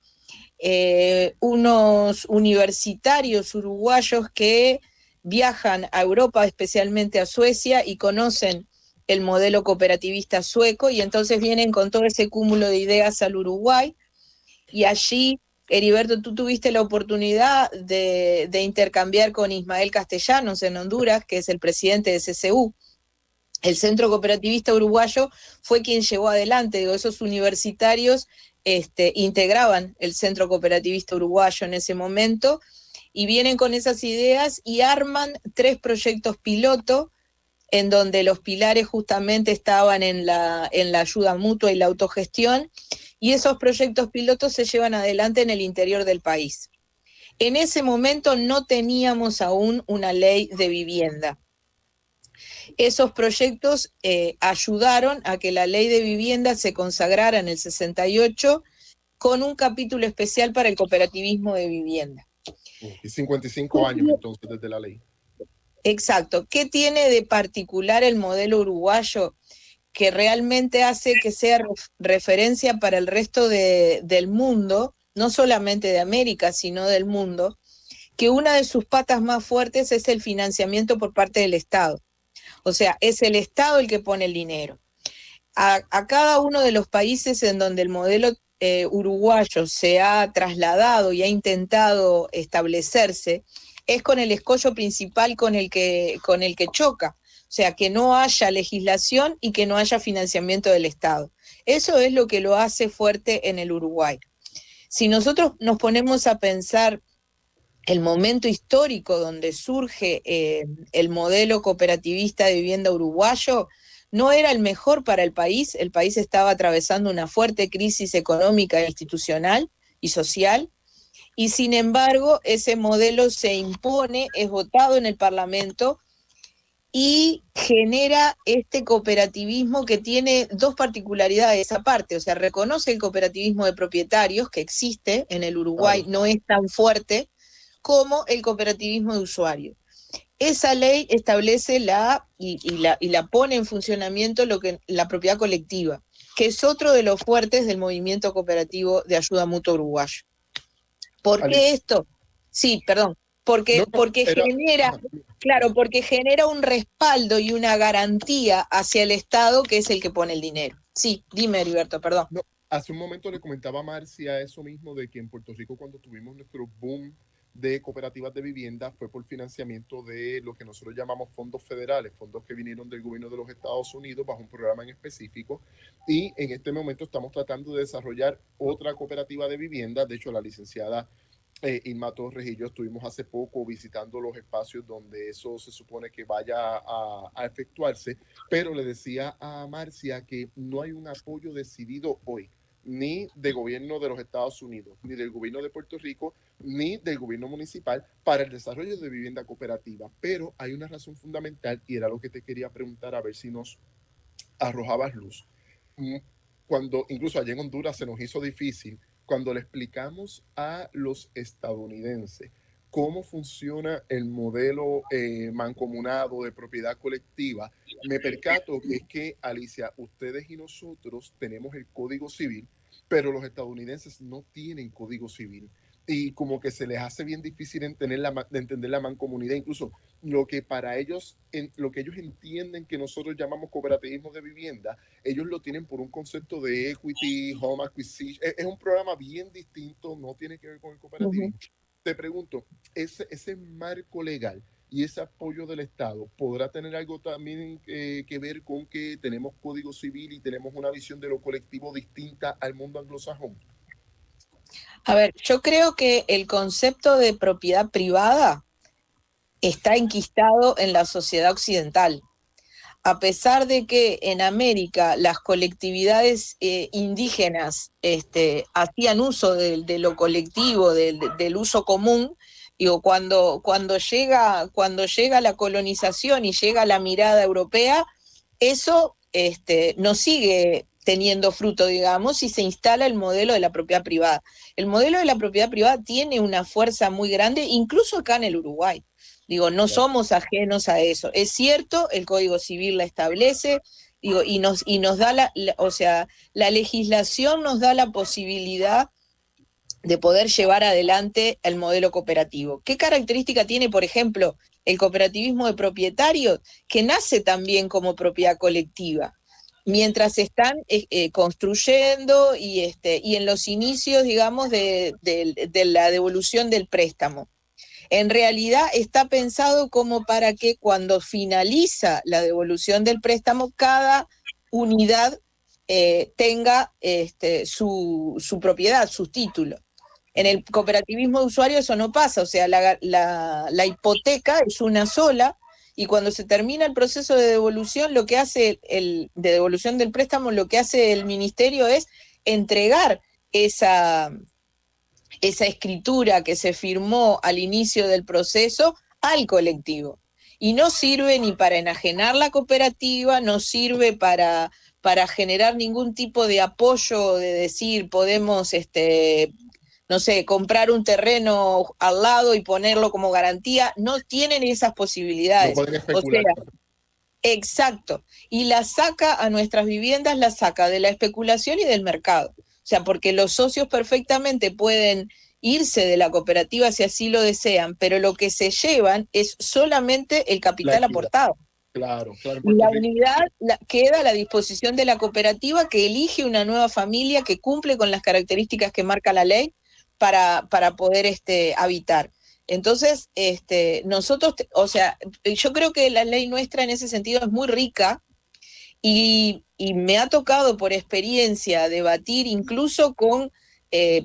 unos universitarios uruguayos que viajan a Europa, especialmente a Suecia, y conocen el modelo cooperativista sueco, y entonces vienen con todo ese cúmulo de ideas al Uruguay. Y allí, Heriberto, tú tuviste la oportunidad de intercambiar con Ismael Castellanos en Honduras, que es el presidente de CCU. El Centro Cooperativista Uruguayo fue quien llevó adelante, esos universitarios integraban el Centro Cooperativista Uruguayo en ese momento, y vienen con esas ideas y arman 3 proyectos piloto en donde los pilares justamente estaban en la ayuda mutua y la autogestión, y esos proyectos pilotos se llevan adelante en el interior del país. En ese momento no teníamos aún una ley de vivienda. Esos proyectos ayudaron a que la ley de vivienda se consagrara en el 68 con un capítulo especial para el cooperativismo de vivienda. Y 55 años entonces desde la ley. Exacto. ¿Qué tiene de particular el modelo uruguayo que realmente hace que sea referencia para el resto del mundo, no solamente de América, sino del mundo? Que una de sus patas más fuertes es el financiamiento por parte del Estado. O sea, es el Estado el que pone el dinero. A cada uno de los países en donde el modelo uruguayo se ha trasladado y ha intentado establecerse, es con el escollo principal con el que choca. O sea, que no haya legislación y que no haya financiamiento del Estado. Eso es lo que lo hace fuerte en el Uruguay. Si nosotros nos ponemos a pensar el momento histórico donde surge el modelo cooperativista de vivienda uruguayo, no era el mejor para el país estaba atravesando una fuerte crisis económica, institucional y social, y sin embargo ese modelo se impone, es votado en el Parlamento y genera este cooperativismo que tiene dos particularidades aparte, o sea, reconoce el cooperativismo de propietarios que existe en el Uruguay, no es tan fuerte como el cooperativismo de usuarios. Esa ley establece y la pone en funcionamiento la propiedad colectiva, que es otro de los fuertes del movimiento cooperativo de ayuda mutua uruguayo. ¿Por qué esto? Sí, perdón. Porque genera un respaldo y una garantía hacia el Estado, que es el que pone el dinero. Sí, dime, Heriberto, perdón. No, hace un momento le comentaba a Marcia eso mismo, de que en Puerto Rico, cuando tuvimos nuestro boom de cooperativas de vivienda, fue por financiamiento de lo que nosotros llamamos fondos federales, fondos que vinieron del gobierno de los Estados Unidos bajo un programa en específico, y en este momento estamos tratando de desarrollar otra cooperativa de vivienda. De hecho, la licenciada Irma Torres y yo estuvimos hace poco visitando los espacios donde eso se supone que vaya a efectuarse, pero le decía a Marcia que no hay un apoyo decidido hoy, ni del gobierno de los Estados Unidos, ni del gobierno de Puerto Rico, ni del gobierno municipal para el desarrollo de vivienda cooperativa. Pero hay una razón fundamental, y era lo que te quería preguntar, a ver si nos arrojabas luz. Cuando incluso allá en Honduras se nos hizo difícil, cuando le explicamos a los estadounidenses cómo funciona el modelo mancomunado de propiedad colectiva, me percato que es que, Alicia, ustedes y nosotros tenemos el Código Civil, pero los estadounidenses no tienen Código Civil. Y como que se les hace bien difícil entender la mancomunidad, incluso lo que para ellos, lo que ellos entienden que nosotros llamamos cooperativismo de vivienda, ellos lo tienen por un concepto de equity, home acquisition. Es un programa bien distinto, no tiene que ver con el cooperativismo. Te pregunto, ese marco legal y ese apoyo del Estado, ¿podrá tener algo también que ver con que tenemos Código Civil y tenemos una visión de lo colectivo distinta al mundo anglosajón? A ver, yo creo que el concepto de propiedad privada está enquistado en la sociedad occidental. A pesar de que en América las colectividades indígenas hacían uso de lo colectivo, del uso común, digo, cuando llega la colonización y llega la mirada europea, eso no sigue teniendo fruto, digamos, y se instala el modelo de la propiedad privada. El modelo de la propiedad privada tiene una fuerza muy grande, incluso acá en el Uruguay. Digo, no somos ajenos a eso. Es cierto, el Código Civil la establece, digo, y nos da la legislación nos da la posibilidad de poder llevar adelante el modelo cooperativo. ¿Qué característica tiene, por ejemplo, el cooperativismo de propietarios, que nace también como propiedad colectiva? Mientras están construyendo y en los inicios, digamos, de la devolución del préstamo. En realidad está pensado como para que cuando finaliza la devolución del préstamo, cada unidad tenga su propiedad, su título. En el cooperativismo de usuarios eso no pasa, o sea, la hipoteca es una sola, y cuando se termina el proceso de devolución, lo que hace de devolución del préstamo, lo que hace el ministerio es entregar esa escritura que se firmó al inicio del proceso al colectivo. Y no sirve ni para enajenar la cooperativa, no sirve para generar ningún tipo de apoyo, de decir, podemos, no sé, comprar un terreno al lado y ponerlo como garantía. No tienen esas posibilidades. No pueden especular. O sea, exacto. Y la saca a nuestras viviendas, la saca de la especulación y del mercado. O sea, porque los socios perfectamente pueden irse de la cooperativa si así lo desean, pero lo que se llevan es solamente el capital aportado. Claro, claro. Y la unidad queda a la disposición de la cooperativa, que elige una nueva familia que cumple con las características que marca la ley para poder habitar. Entonces, nosotros, o sea, yo creo que la ley nuestra en ese sentido es muy rica y me ha tocado por experiencia debatir incluso con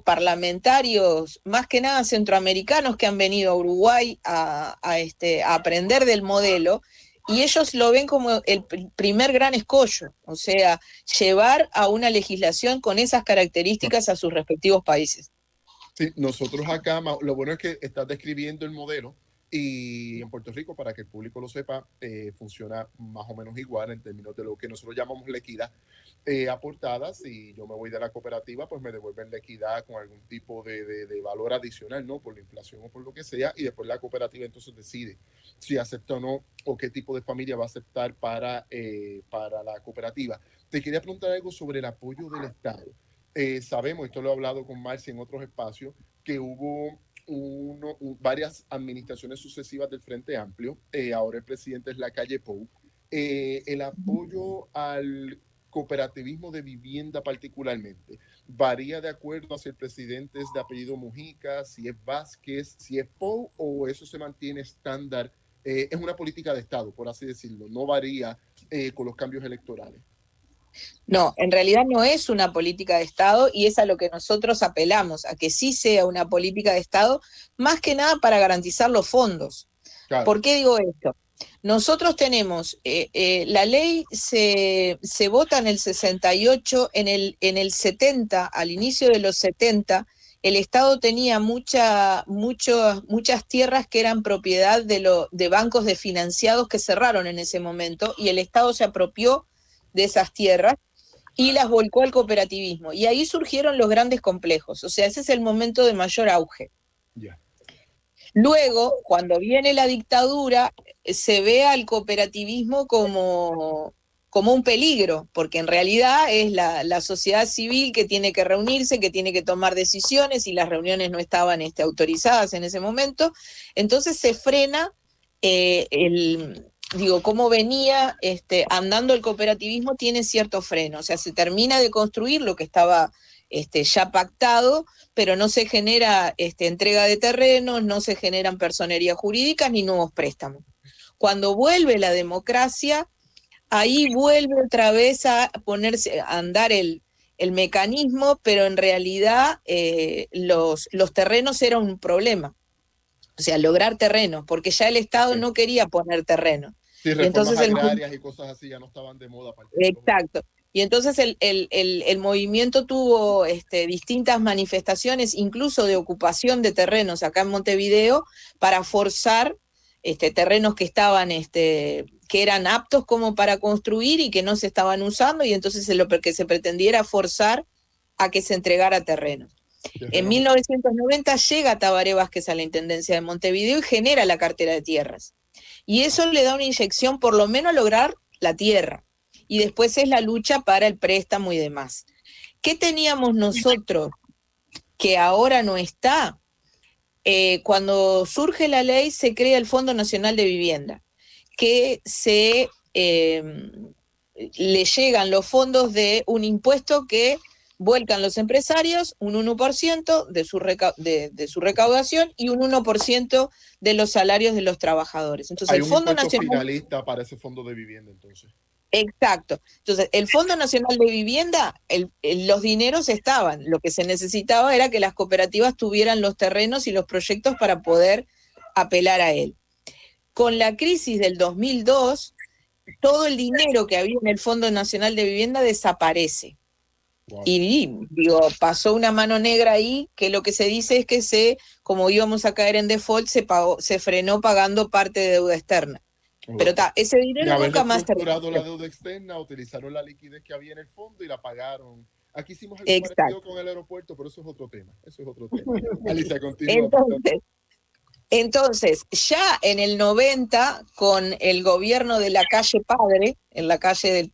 parlamentarios, más que nada centroamericanos, que han venido a Uruguay a aprender del modelo, y ellos lo ven como el primer gran escollo, o sea, llevar a una legislación con esas características a sus respectivos países. Sí, nosotros acá, lo bueno es que estás describiendo el modelo, y en Puerto Rico, para que el público lo sepa, funciona más o menos igual en términos de lo que nosotros llamamos la equidad aportada. Si yo me voy de la cooperativa, pues me devuelven la equidad con algún tipo de valor adicional, ¿no? Por la inflación o por lo que sea, y después la cooperativa entonces decide si acepta o no, o qué tipo de familia va a aceptar para la cooperativa. Te quería preguntar algo sobre el apoyo del Estado. Sabemos, esto lo he hablado con Marcia en otros espacios, que hubo varias administraciones sucesivas del Frente Amplio, ahora el presidente es Lacalle Pou, el apoyo al cooperativismo de vivienda particularmente varía de acuerdo a si el presidente es de apellido Mujica, si es Vázquez, si es Pou, o eso se mantiene estándar. Es una política de Estado, por así decirlo, no varía con los cambios electorales. No, en realidad no es una política de Estado, y es a lo que nosotros apelamos, a que sí sea una política de Estado, más que nada para garantizar los fondos. Claro. ¿Por qué digo esto? Nosotros tenemos, la ley se vota en el 68, en el 70, al inicio de los 70, el Estado tenía muchas tierras que eran propiedad de bancos de financiados que cerraron en ese momento, y el Estado se apropió de esas tierras y las volcó al cooperativismo. Y ahí surgieron los grandes complejos. O sea, ese es el momento de mayor auge. Yeah. Luego, cuando viene la dictadura, se ve al cooperativismo como un peligro, porque en realidad es la sociedad civil que tiene que reunirse, que tiene que tomar decisiones, y las reuniones no estaban autorizadas en ese momento. Entonces se frena cómo venía andando el cooperativismo, tiene cierto freno. O sea, se termina de construir lo que estaba ya pactado, pero no se genera entrega de terrenos, no se generan personerías jurídicas ni nuevos préstamos. Cuando vuelve la democracia, ahí vuelve otra vez a ponerse a andar el mecanismo, pero en realidad los terrenos eran un problema. O sea, lograr terrenos, porque ya el Estado no quería poner terrenos. Sí, reformas agrarias y cosas así ya no estaban de moda. Exacto. Y entonces el movimiento tuvo distintas manifestaciones, incluso de ocupación de terrenos acá en Montevideo, para forzar terrenos que estaban, que eran aptos como para construir y que no se estaban usando, y entonces lo que se pretendía era forzar a que se entregara terrenos. En 1990 llega Tabaré Vázquez a la Intendencia de Montevideo y genera la cartera de tierras. Y eso le da una inyección, por lo menos a lograr la tierra. Y después es la lucha para el préstamo y demás. ¿Qué teníamos nosotros que ahora no está? Cuando surge la ley, se crea el Fondo Nacional de Vivienda, que le llegan los fondos de un impuesto que vuelcan los empresarios, un 1% de su recaudación y un 1% de los salarios de los trabajadores. Entonces, hay el Fondo Nacional finalista para ese fondo de vivienda, entonces. Exacto. Entonces, el Fondo Nacional de Vivienda, los dineros estaban. Lo que se necesitaba era que las cooperativas tuvieran los terrenos y los proyectos para poder apelar a él. Con la crisis del 2002, todo el dinero que había en el Fondo Nacional de Vivienda desaparece. Wow. Y digo, pasó una mano negra ahí, que lo que se dice es que como íbamos a caer en default, se frenó pagando parte de deuda externa. Pero ese dinero nunca más terminó. La deuda externa, utilizaron la liquidez que había en el fondo y la pagaron. Aquí hicimos algo parecido con el aeropuerto, pero eso es otro tema. Alicia, continúa. Entonces, ya en el 90, con el gobierno de la calle Padre, en la calle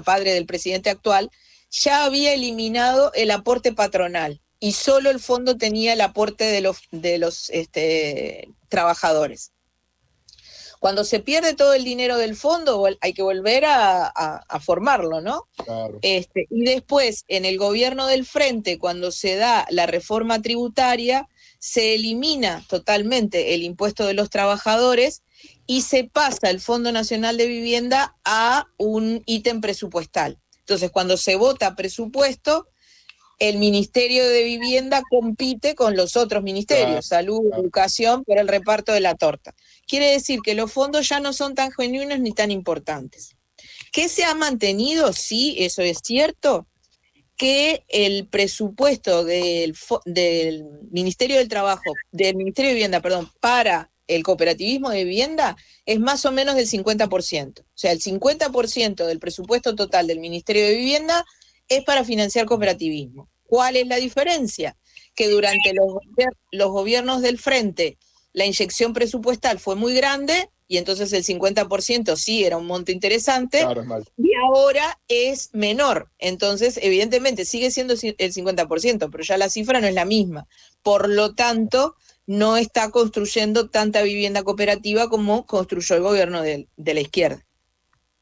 Padre del presidente actual, ya había eliminado el aporte patronal y solo el fondo tenía el aporte de los trabajadores. Cuando se pierde todo el dinero del fondo, hay que volver a formarlo, ¿no? Claro. Y después, en el gobierno del Frente, cuando se da la reforma tributaria, se elimina totalmente el impuesto de los trabajadores y se pasa el Fondo Nacional de Vivienda a un ítem presupuestal. Entonces, cuando se vota presupuesto, el Ministerio de Vivienda compite con los otros ministerios, salud, educación, por el reparto de la torta. Quiere decir que los fondos ya no son tan genuinos ni tan importantes. ¿Qué se ha mantenido? Sí, eso es cierto, que el presupuesto del Ministerio del Trabajo, del Ministerio de Vivienda, para el cooperativismo de vivienda es más o menos del 50%. O sea, el 50% del presupuesto total del Ministerio de Vivienda es para financiar cooperativismo. ¿Cuál es la diferencia? Que durante los gobiernos del Frente la inyección presupuestal fue muy grande y entonces el 50% sí era un monto interesante, claro, y ahora es menor. Entonces, evidentemente, sigue siendo el 50%, pero ya la cifra no es la misma. Por lo tanto, no está construyendo tanta vivienda cooperativa como construyó el gobierno de la izquierda.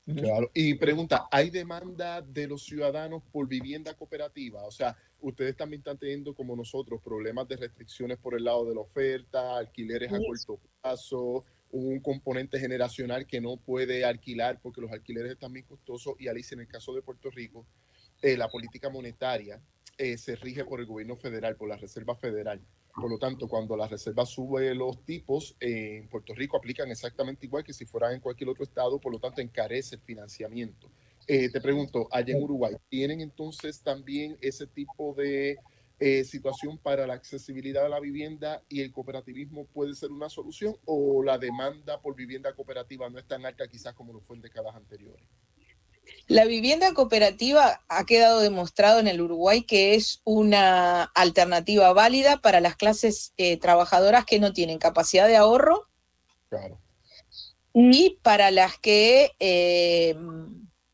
Claro, y pregunta, ¿hay demanda de los ciudadanos por vivienda cooperativa? O sea, ustedes también están teniendo, como nosotros, problemas de restricciones por el lado de la oferta, alquileres a corto plazo, un componente generacional que no puede alquilar porque los alquileres están muy costosos. Y Alicia, en el caso de Puerto Rico, la política monetaria se rige por el gobierno federal, por la Reserva Federal. Por lo tanto, cuando la Reserva sube los tipos, en Puerto Rico aplican exactamente igual que si fueran en cualquier otro estado, por lo tanto encarece el financiamiento. Te pregunto, allá en Uruguay, ¿tienen entonces también ese tipo de situación para la accesibilidad a la vivienda y el cooperativismo puede ser una solución, o la demanda por vivienda cooperativa no es tan alta quizás como lo fue en décadas anteriores? La vivienda cooperativa ha quedado demostrado en el Uruguay que es una alternativa válida para las clases trabajadoras que no tienen capacidad de ahorro, claro, y para las que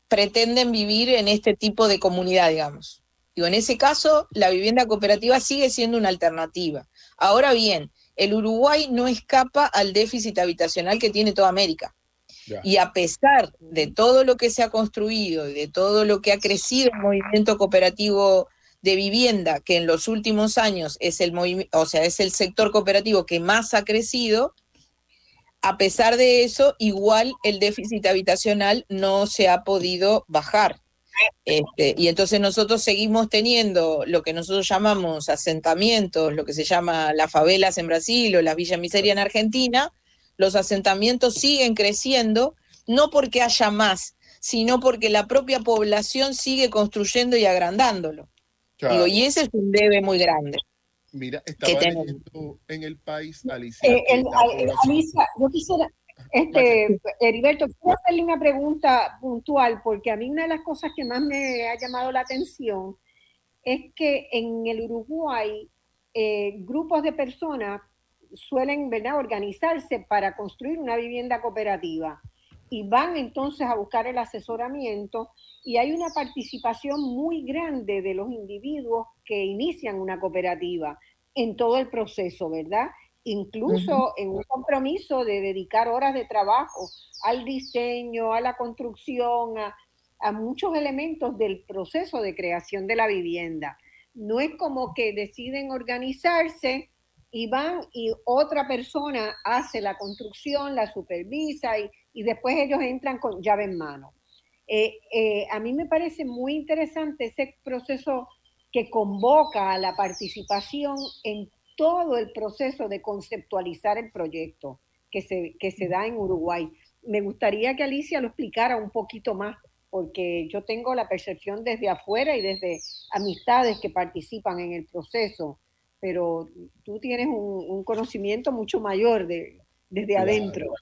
pretenden vivir en este tipo de comunidad, digamos. Digo, en ese caso, la vivienda cooperativa sigue siendo una alternativa. Ahora bien, el Uruguay no escapa al déficit habitacional que tiene toda América. ya. Y a pesar de todo lo que se ha construido y de todo lo que ha crecido el movimiento cooperativo de vivienda, que en los últimos años es es el sector cooperativo que más ha crecido, a pesar de eso, igual el déficit habitacional no se ha podido bajar. Y entonces nosotros seguimos teniendo lo que nosotros llamamos asentamientos, lo que se llama las favelas en Brasil o las villas miseria en Argentina. Los asentamientos siguen creciendo, no porque haya más, sino porque la propia población sigue construyendo y agrandándolo. Claro. Y ese es un debe muy grande. Mira, estaba leyendo en El País, Alicia. Alicia, yo quisiera, Heriberto, quiero hacerle una pregunta puntual, porque a mí una de las cosas que más me ha llamado la atención es que en el Uruguay grupos de personas suelen, ¿verdad?, organizarse para construir una vivienda cooperativa y van entonces a buscar el asesoramiento, y hay una participación muy grande de los individuos que inician una cooperativa en todo el proceso, ¿verdad? Incluso en un compromiso de dedicar horas de trabajo al diseño, a la construcción, a muchos elementos del proceso de creación de la vivienda. No es como que deciden organizarse y van y otra persona hace la construcción, la supervisa y después ellos entran con llave en mano. A mí me parece muy interesante ese proceso que convoca a la participación en todo el proceso de conceptualizar el proyecto, que se da en Uruguay. Me gustaría que Alicia lo explicara un poquito más, porque yo tengo la percepción desde afuera y desde amistades que participan en el proceso, pero tú tienes un conocimiento mucho mayor desde adentro.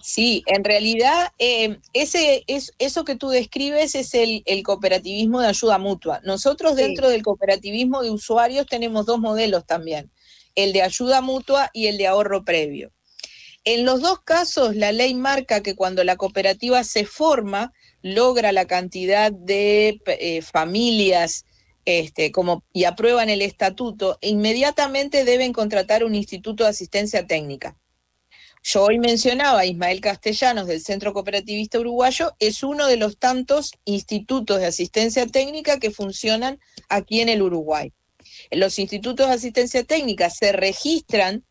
Sí, en realidad eso que tú describes es el cooperativismo de ayuda mutua. Nosotros dentro del cooperativismo de usuarios tenemos dos modelos también, el de ayuda mutua y el de ahorro previo. En los dos casos, la ley marca que cuando la cooperativa se forma, logra la cantidad de familias y aprueban el estatuto, e inmediatamente deben contratar un instituto de asistencia técnica. Yo hoy mencionaba a Ismael Castellanos del Centro Cooperativista Uruguayo, es uno de los tantos institutos de asistencia técnica que funcionan aquí en el Uruguay. Los institutos de asistencia técnica se registran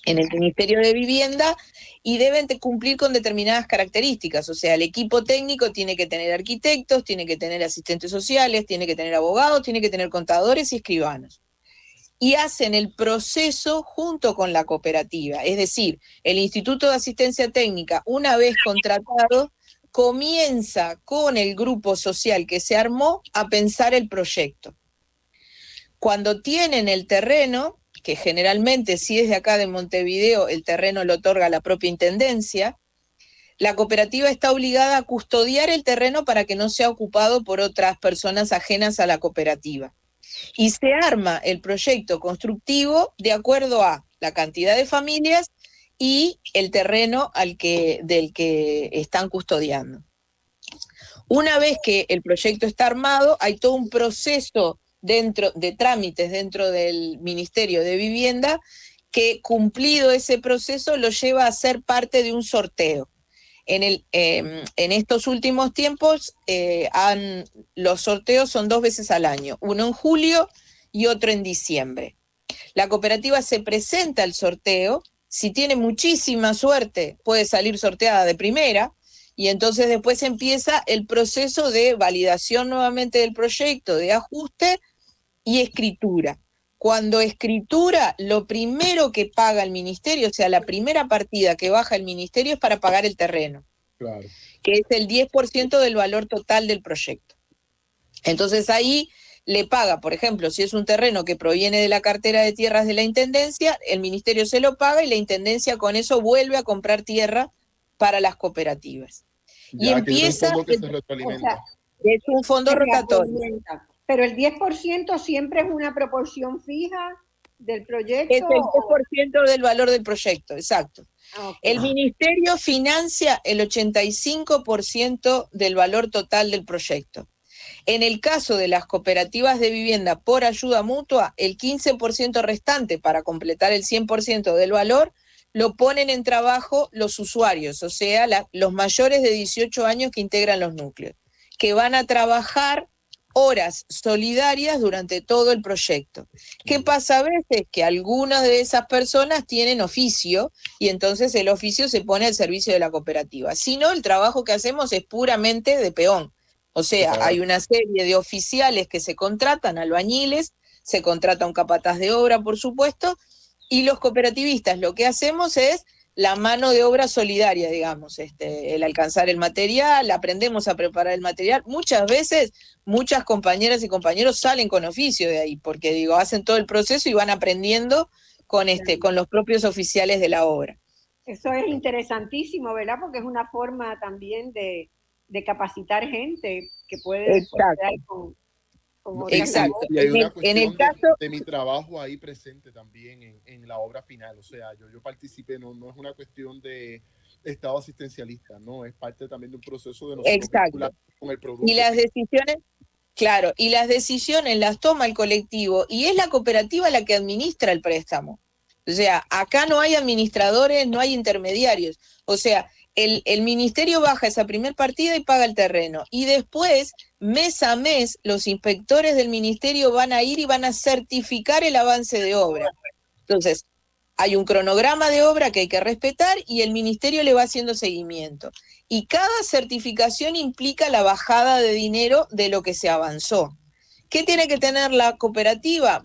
en el Ministerio de Vivienda y deben cumplir con determinadas características, o sea, el equipo técnico tiene que tener arquitectos, tiene que tener asistentes sociales, tiene que tener abogados, tiene que tener contadores y escribanos. Y hacen el proceso junto con la cooperativa, es decir, el Instituto de Asistencia Técnica, una vez contratado, comienza con el grupo social que se armó a pensar el proyecto. Cuando tienen el terreno, que generalmente si es de acá de Montevideo, el terreno lo otorga la propia intendencia, la cooperativa está obligada a custodiar el terreno para que no sea ocupado por otras personas ajenas a la cooperativa. Y se arma el proyecto constructivo de acuerdo a la cantidad de familias y el terreno del que están custodiando. Una vez que el proyecto está armado, hay todo un proceso de trámites dentro del Ministerio de Vivienda que, cumplido ese proceso, lo lleva a ser parte de un sorteo. En estos últimos tiempos los sorteos son 2 veces al año, uno en julio y otro en diciembre. La cooperativa se presenta al sorteo, si tiene muchísima suerte puede salir sorteada de primera, y entonces después empieza el proceso de validación nuevamente del proyecto, de ajuste y escritura. Cuando escritura, lo primero que paga el ministerio, o sea, la primera partida que baja el ministerio es para pagar el terreno, claro, que es el 10% del valor total del proyecto. Entonces ahí le paga, por ejemplo, si es un terreno que proviene de la cartera de tierras de la Intendencia, el ministerio se lo paga y la Intendencia con eso vuelve a comprar tierra para las cooperativas. Ya, y empieza... Es un fondo rotatorio. Pero el 10% siempre es una proporción fija del proyecto. Es el 10% del valor del proyecto, exacto. Okay. El ministerio financia el 85% del valor total del proyecto. En el caso de las cooperativas de vivienda por ayuda mutua, el 15% restante para completar el 100% del valor lo ponen en trabajo los usuarios, o sea, los mayores de 18 años que integran los núcleos, que van a trabajar horas solidarias durante todo el proyecto. ¿Qué pasa a veces? Que algunas de esas personas tienen oficio y entonces el oficio se pone al servicio de la cooperativa. Si no, el trabajo que hacemos es puramente de peón. O sea, hay una serie de oficiales que se contratan, albañiles, se contrata un capataz de obra, por supuesto, y los cooperativistas lo que hacemos es la mano de obra solidaria, digamos, el alcanzar el material, aprendemos a preparar el material. Muchas veces, muchas compañeras y compañeros salen con oficio de ahí, porque hacen todo el proceso y van aprendiendo con los propios oficiales de la obra. Eso es interesantísimo, ¿verdad? Porque es una forma también de capacitar gente que puede con Exacto. Y hay una cuestión en el caso de mi trabajo ahí presente también en la obra final. O sea, yo participé, no es una cuestión de estado asistencialista, no, es parte también de un proceso de nosotros con el producto. Y las decisiones, claro, y las decisiones las toma el colectivo y es la cooperativa la que administra el préstamo. O sea, acá no hay administradores, no hay intermediarios. O sea, el ministerio baja esa primer partida y paga el terreno. Y después, mes a mes, los inspectores del ministerio van a ir y van a certificar el avance de obra. Entonces, hay un cronograma de obra que hay que respetar y el ministerio le va haciendo seguimiento. Y cada certificación implica la bajada de dinero de lo que se avanzó. ¿Qué tiene que tener la cooperativa?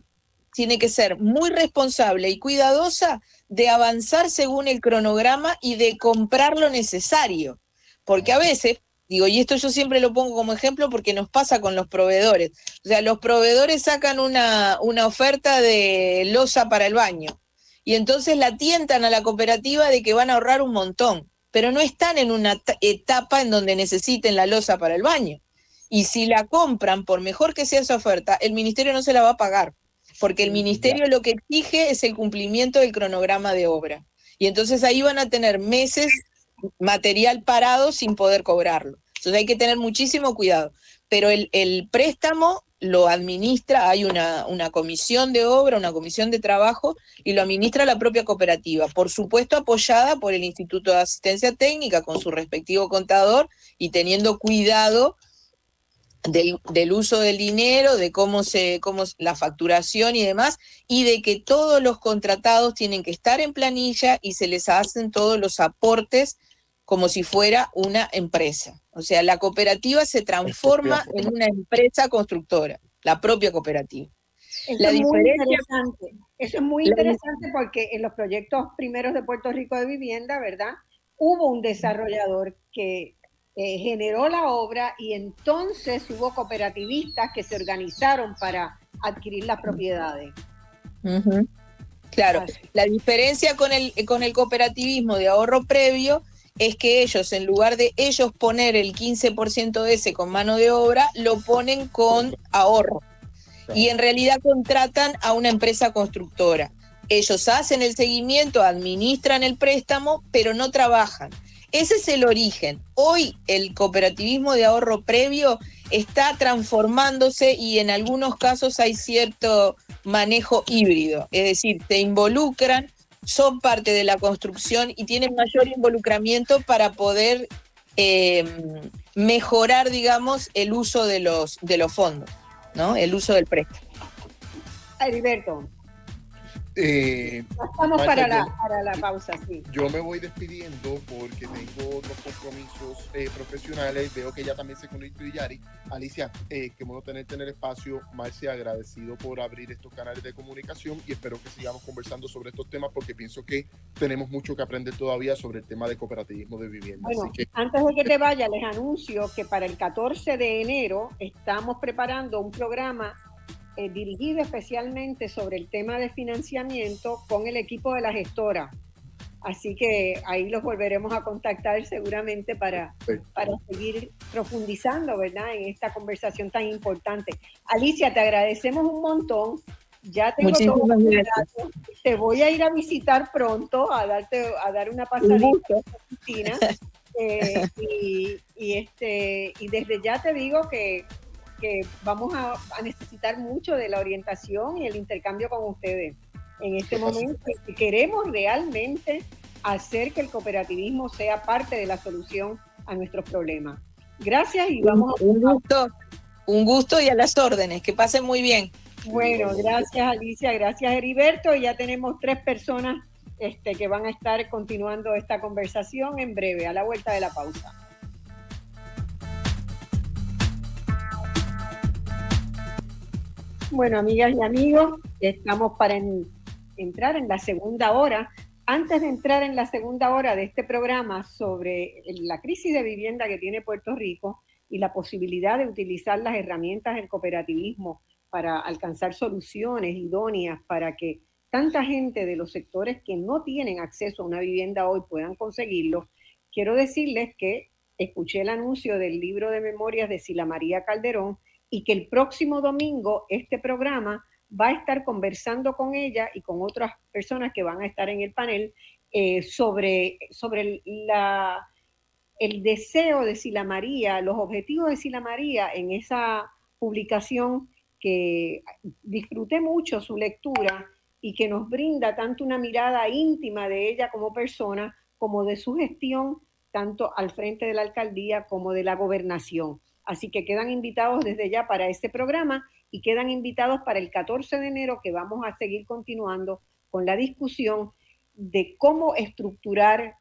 Tiene que ser muy responsable y cuidadosa de avanzar según el cronograma y de comprar lo necesario. Porque a veces, digo, y esto yo siempre lo pongo como ejemplo porque nos pasa con los proveedores. O sea, los proveedores sacan una oferta de loza para el baño y entonces la tientan a la cooperativa de que van a ahorrar un montón, pero no están en una etapa en donde necesiten la loza para el baño. Y si la compran, por mejor que sea esa oferta, el ministerio no se la va a pagar, porque el ministerio lo que exige es el cumplimiento del cronograma de obra. Y entonces ahí van a tener meses material parado sin poder cobrarlo. Entonces hay que tener muchísimo cuidado. Pero el préstamo lo administra, hay una comisión de obra, una comisión de trabajo, y lo administra la propia cooperativa, por supuesto apoyada por el Instituto de Asistencia Técnica con su respectivo contador y teniendo cuidado del uso del dinero, de cómo la facturación y demás, y de que todos los contratados tienen que estar en planilla y se les hacen todos los aportes como si fuera una empresa. O sea, la cooperativa se transforma en una empresa constructora, la propia cooperativa. Eso es muy interesante. Eso es muy interesante porque en los proyectos primeros de Puerto Rico de vivienda, ¿verdad? Hubo un desarrollador que generó la obra y entonces hubo cooperativistas que se organizaron para adquirir las propiedades. Uh-huh. Claro, la diferencia con el cooperativismo de ahorro previo es que ellos, en lugar de ellos poner el 15% de ese con mano de obra, lo ponen con ahorro. Y en realidad contratan a una empresa constructora. Ellos hacen el seguimiento, administran el préstamo, pero no trabajan. Ese es el origen. Hoy el cooperativismo de ahorro previo está transformándose y en algunos casos hay cierto manejo híbrido. Es decir, se involucran, son parte de la construcción y tienen mayor involucramiento para poder mejorar, digamos, el uso de los fondos, ¿no? El uso del préstamo. Heriberto. Estamos para la pausa, sí. Yo me voy despidiendo porque tengo otros compromisos profesionales. Veo que ya también se conectó Yari. Alicia, qué bueno tenerte en el espacio. Marcia, agradecido por abrir estos canales de comunicación y espero que sigamos conversando sobre estos temas porque pienso que tenemos mucho que aprender todavía sobre el tema de cooperativismo de vivienda. Bueno, así que, antes de que te vaya, les anuncio que para el 14 de enero estamos preparando un programa dirigido especialmente sobre el tema de financiamiento con el equipo de la gestora. Así que ahí los volveremos a contactar seguramente para seguir profundizando, ¿verdad?, en esta conversación tan importante. Alicia, te agradecemos un montón. Ya tengo todos los datos. Te voy a ir a visitar pronto, a dar una pasadita a la oficina. Y desde ya te digo que vamos a necesitar mucho de la orientación y el intercambio con ustedes en este momento. Y queremos realmente hacer que el cooperativismo sea parte de la solución a nuestros problemas. Gracias y vamos a... Un gusto y a las órdenes. Que pasen muy bien. Bueno, gracias Alicia, gracias Heriberto. Y ya tenemos 3 personas que van a estar continuando esta conversación en breve, a la vuelta de la pausa. Bueno, amigas y amigos, estamos para entrar en la segunda hora. Antes de entrar en la segunda hora de este programa sobre la crisis de vivienda que tiene Puerto Rico y la posibilidad de utilizar las herramientas del cooperativismo para alcanzar soluciones idóneas para que tanta gente de los sectores que no tienen acceso a una vivienda hoy puedan conseguirlo, quiero decirles que escuché el anuncio del libro de memorias de Sila María Calderón y que el próximo domingo este programa va a estar conversando con ella y con otras personas que van a estar en el panel sobre el deseo de Sila María, los objetivos de Sila María en esa publicación que disfruté mucho su lectura y que nos brinda tanto una mirada íntima de ella como persona, como de su gestión, tanto al frente de la alcaldía como de la gobernación. Así que quedan invitados desde ya para este programa y quedan invitados para el 14 de enero que vamos a seguir continuando con la discusión de cómo estructurar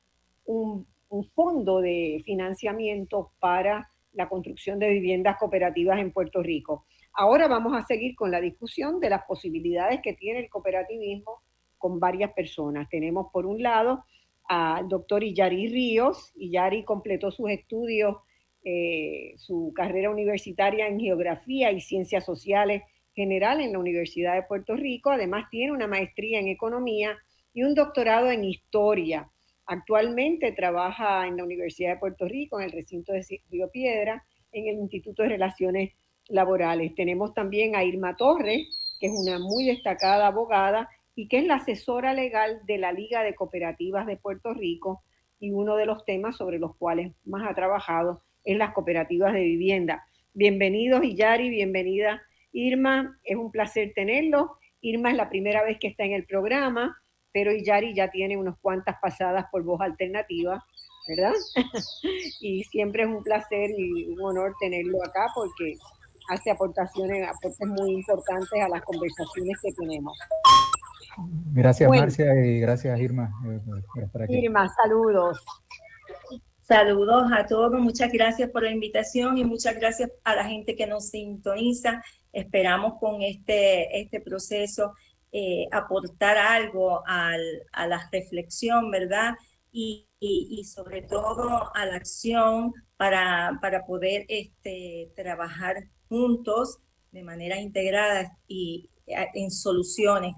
un fondo de financiamiento para la construcción de viviendas cooperativas en Puerto Rico. Ahora vamos a seguir con la discusión de las posibilidades que tiene el cooperativismo con varias personas. Tenemos por un lado al doctor Illari Ríos. Illari completó sus estudios, su carrera universitaria en Geografía y Ciencias Sociales General en la Universidad de Puerto Rico. Además tiene una maestría en Economía y un doctorado en Historia. Actualmente trabaja en la Universidad de Puerto Rico, en el recinto de Río Piedra, en el Instituto de Relaciones Laborales. Tenemos también a Irma Torres, que es una muy destacada abogada y que es la asesora legal de la Liga de Cooperativas de Puerto Rico, y uno de los temas sobre los cuales más ha trabajado es las cooperativas de vivienda. Bienvenidos, Illari, bienvenida, Irma, es un placer tenerlo. Irma es la primera vez que está en el programa, pero Illari ya tiene unas cuantas pasadas por Voz Alternativa, ¿verdad? Y siempre es un placer y un honor tenerlo acá porque hace aportes muy importantes a las conversaciones que tenemos. Gracias, bueno, Marcia, y gracias, Irma, por estar aquí. Irma, saludos. Saludos a todos, muchas gracias por la invitación y muchas gracias a la gente que nos sintoniza. Esperamos con este proceso aportar algo a la reflexión, ¿verdad? Y sobre todo a la acción para poder trabajar juntos de manera integrada y en soluciones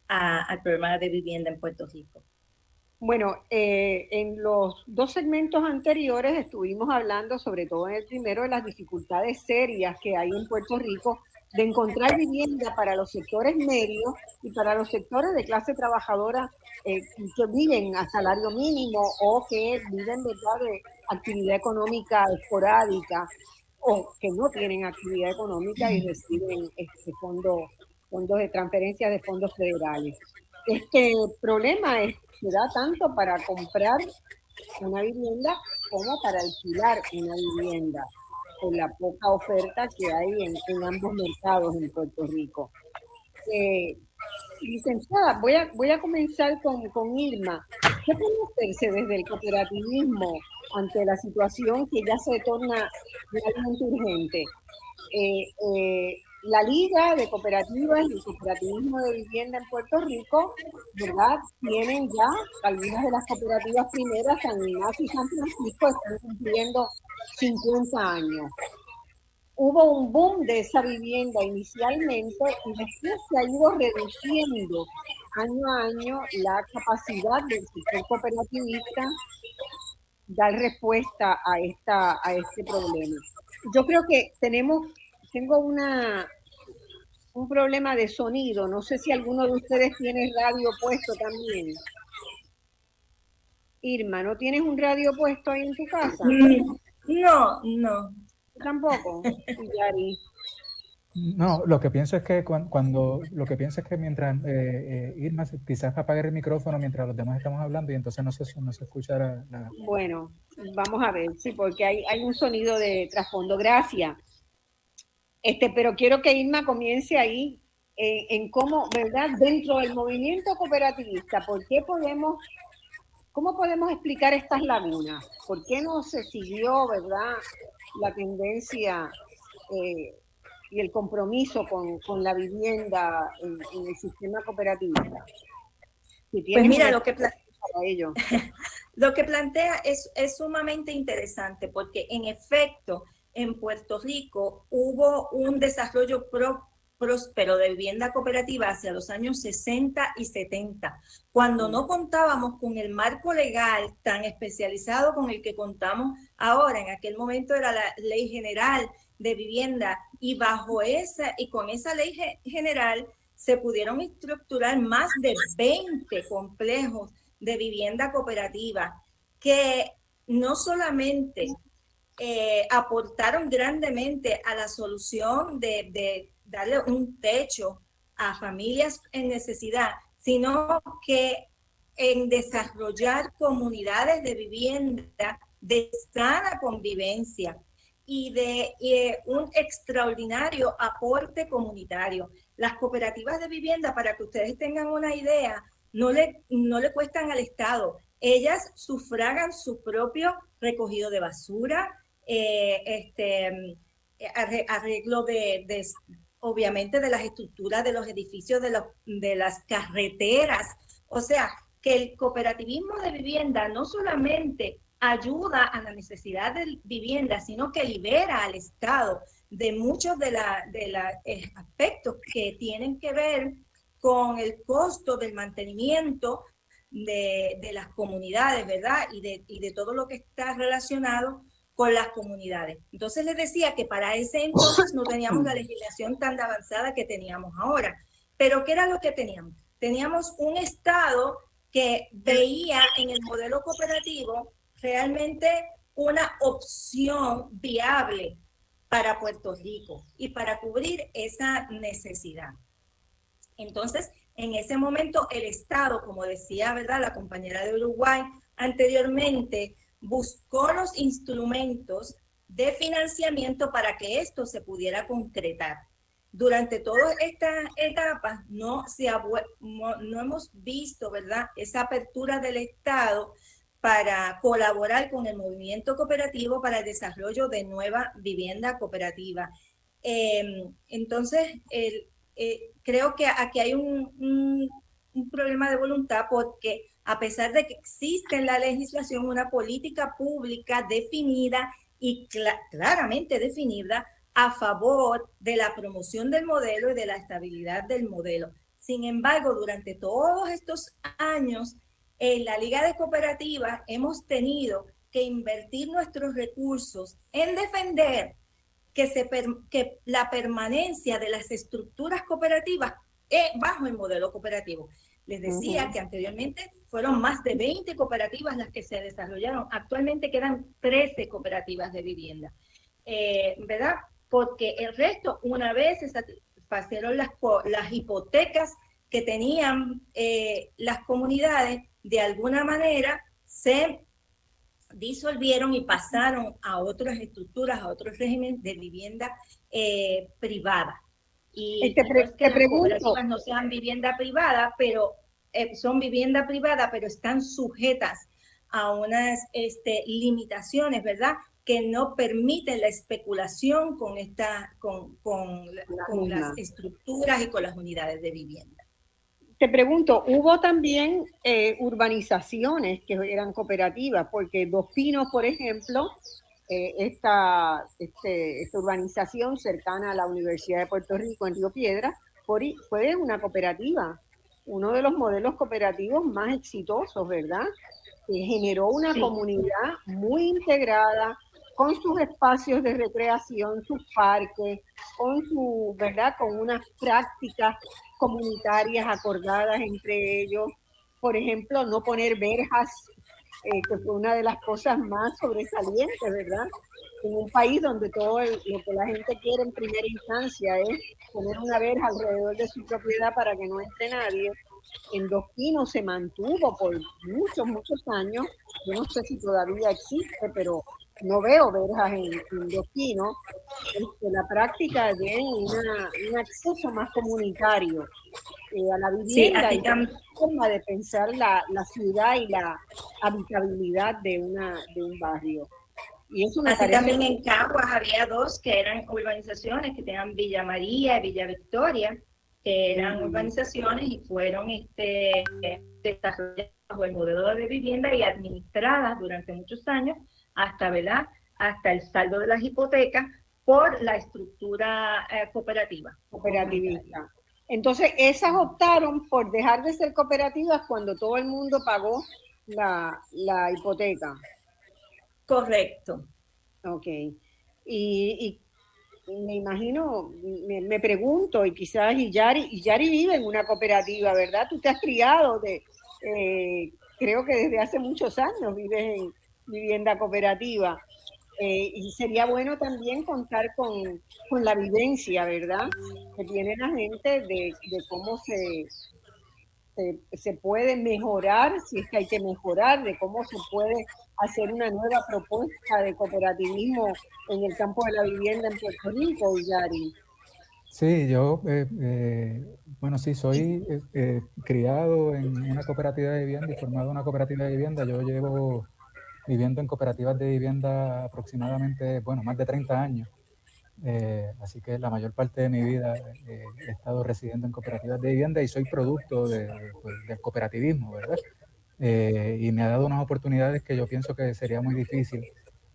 al problema de vivienda en Puerto Rico. Bueno, en los dos segmentos anteriores estuvimos hablando, sobre todo en el primero, de las dificultades serias que hay en Puerto Rico de encontrar vivienda para los sectores medios y para los sectores de clase trabajadora que viven a salario mínimo o que viven de actividad económica esporádica o que no tienen actividad económica y reciben fondos de transferencia de fondos federales. Este problema se da tanto para comprar una vivienda como para alquilar una vivienda, por la poca oferta que hay en ambos mercados en Puerto Rico. Licenciada, voy a comenzar con Irma. ¿Qué puede hacerse desde el cooperativismo ante la situación que ya se torna realmente urgente? La Liga de Cooperativas y el Cooperativismo de Vivienda en Puerto Rico, ¿verdad? Tienen ya algunas de las cooperativas primeras, San Ignacio y San Francisco, están cumpliendo 50 años. Hubo un boom de esa vivienda inicialmente y después se ha ido reduciendo año a año la capacidad del sector cooperativista dar respuesta a este problema. Yo creo que tengo un problema de sonido. No sé si alguno de ustedes tiene radio puesto también. Irma, ¿no tienes un radio puesto ahí en tu casa? No. Tampoco. Illari. No, lo que pienso es que mientras Irma quizás apague el micrófono mientras los demás estamos hablando y entonces no se escucha la... Bueno, vamos a ver, sí, porque hay un sonido de trasfondo. Gracias. Pero quiero que Irma comience ahí en cómo, ¿verdad? Dentro del movimiento cooperativista, ¿cómo podemos explicar estas lagunas? ¿Por qué no se siguió, verdad, la tendencia y el compromiso con la vivienda en el sistema cooperativista? Pues mira, lo que plantea es sumamente interesante porque en efecto en Puerto Rico hubo un desarrollo próspero de vivienda cooperativa hacia los años 60 y 70, cuando no contábamos con el marco legal tan especializado con el que contamos ahora. En aquel momento era la Ley General de Vivienda y con esa Ley General se pudieron estructurar más de 20 complejos de vivienda cooperativa que no solamente aportaron grandemente a la solución de darle un techo a familias en necesidad, sino que en desarrollar comunidades de vivienda de sana convivencia y de un extraordinario aporte comunitario. Las cooperativas de vivienda, para que ustedes tengan una idea, no le cuestan al Estado. Ellas sufragan su propio recogido de basura, arreglo obviamente de las estructuras de los edificios, de las carreteras, O sea, que el cooperativismo de vivienda no solamente ayuda a la necesidad de vivienda, sino que libera al Estado de muchos de los aspectos que tienen que ver con el costo del mantenimiento de las comunidades, ¿verdad? Y de todo lo que está relacionado con las comunidades. Entonces les decía que para ese entonces no teníamos la legislación tan avanzada que teníamos ahora. Pero ¿qué era lo que teníamos? Teníamos un Estado que veía en el modelo cooperativo realmente una opción viable para Puerto Rico y para cubrir esa necesidad. Entonces, en ese momento, el Estado, como decía, ¿verdad?, la compañera de Uruguay anteriormente, buscó los instrumentos de financiamiento para que esto se pudiera concretar. Durante todas estas etapas no hemos visto, ¿verdad?, esa apertura del Estado para colaborar con el movimiento cooperativo para el desarrollo de nueva vivienda cooperativa. Entonces, creo que aquí hay un problema de voluntad, porque a pesar de que existe en la legislación una política pública definida y claramente definida a favor de la promoción del modelo y de la estabilidad del modelo. Sin embargo, durante todos estos años, en la Liga de Cooperativas hemos tenido que invertir nuestros recursos en defender que la permanencia de las estructuras cooperativas bajo el modelo cooperativo. Les decía que anteriormente fueron más de 20 cooperativas las que se desarrollaron. Actualmente quedan 13 cooperativas de vivienda, ¿verdad? Porque el resto, una vez se satisfacieron las hipotecas que tenían las comunidades, de alguna manera se disolvieron y pasaron a otras estructuras, a otros regímenes de vivienda privada. Y no es que las cooperativas no sean vivienda privada, pero son vivienda privada, pero están sujetas a unas limitaciones, ¿verdad?, que no permiten la especulación con las estructuras y con las unidades de vivienda. Te pregunto, ¿hubo también urbanizaciones que eran cooperativas? Porque Dos Pinos, por ejemplo, esta urbanización cercana a la Universidad de Puerto Rico en Río Piedras fue una cooperativa, uno de los modelos cooperativos más exitosos, ¿verdad? Generó una comunidad muy integrada, con sus espacios de recreación, sus parques, ¿verdad?, con unas prácticas comunitarias acordadas entre ellos. Por ejemplo, no poner verjas, que fue una de las cosas más sobresalientes, ¿verdad? En un país donde todo lo que la gente quiere en primera instancia es poner una verja alrededor de su propiedad para que no entre nadie. En Dos Pinos se mantuvo por muchos años. Yo no sé si todavía existe, pero no veo verjas en Dos Pinos. La práctica de un acceso más comunitario a la vivienda, y la forma de pensar la ciudad y la habitabilidad de un barrio. Y eso me parece... También en Caguas había dos que eran urbanizaciones, que tenían Villa María y Villa Victoria, que eran urbanizaciones y fueron desarrolladas bajo el modelo de vivienda y administradas durante muchos años hasta el saldo de las hipotecas por la estructura cooperativista. Entonces, esas optaron por dejar de ser cooperativas cuando todo el mundo pagó la hipoteca. Correcto. Ok. Y me imagino, me pregunto, y quizás Yari vive en una cooperativa, ¿verdad? Tú te has criado creo que desde hace muchos años vives en vivienda cooperativa. Y sería bueno también contar con la vivencia, ¿verdad?, que tiene la gente de cómo se puede mejorar, si es que hay que mejorar, de cómo se puede hacer una nueva propuesta de cooperativismo en el campo de la vivienda en Puerto Rico, Yari. Sí, yo, sí, soy criado en una cooperativa de vivienda y formado en una cooperativa de vivienda. Yo llevo viviendo en cooperativas de vivienda aproximadamente, más de 30 años. Así que la mayor parte de mi vida he estado residiendo en cooperativas de vivienda y soy producto pues, del cooperativismo, ¿verdad? Y me ha dado unas oportunidades que yo pienso que sería muy difícil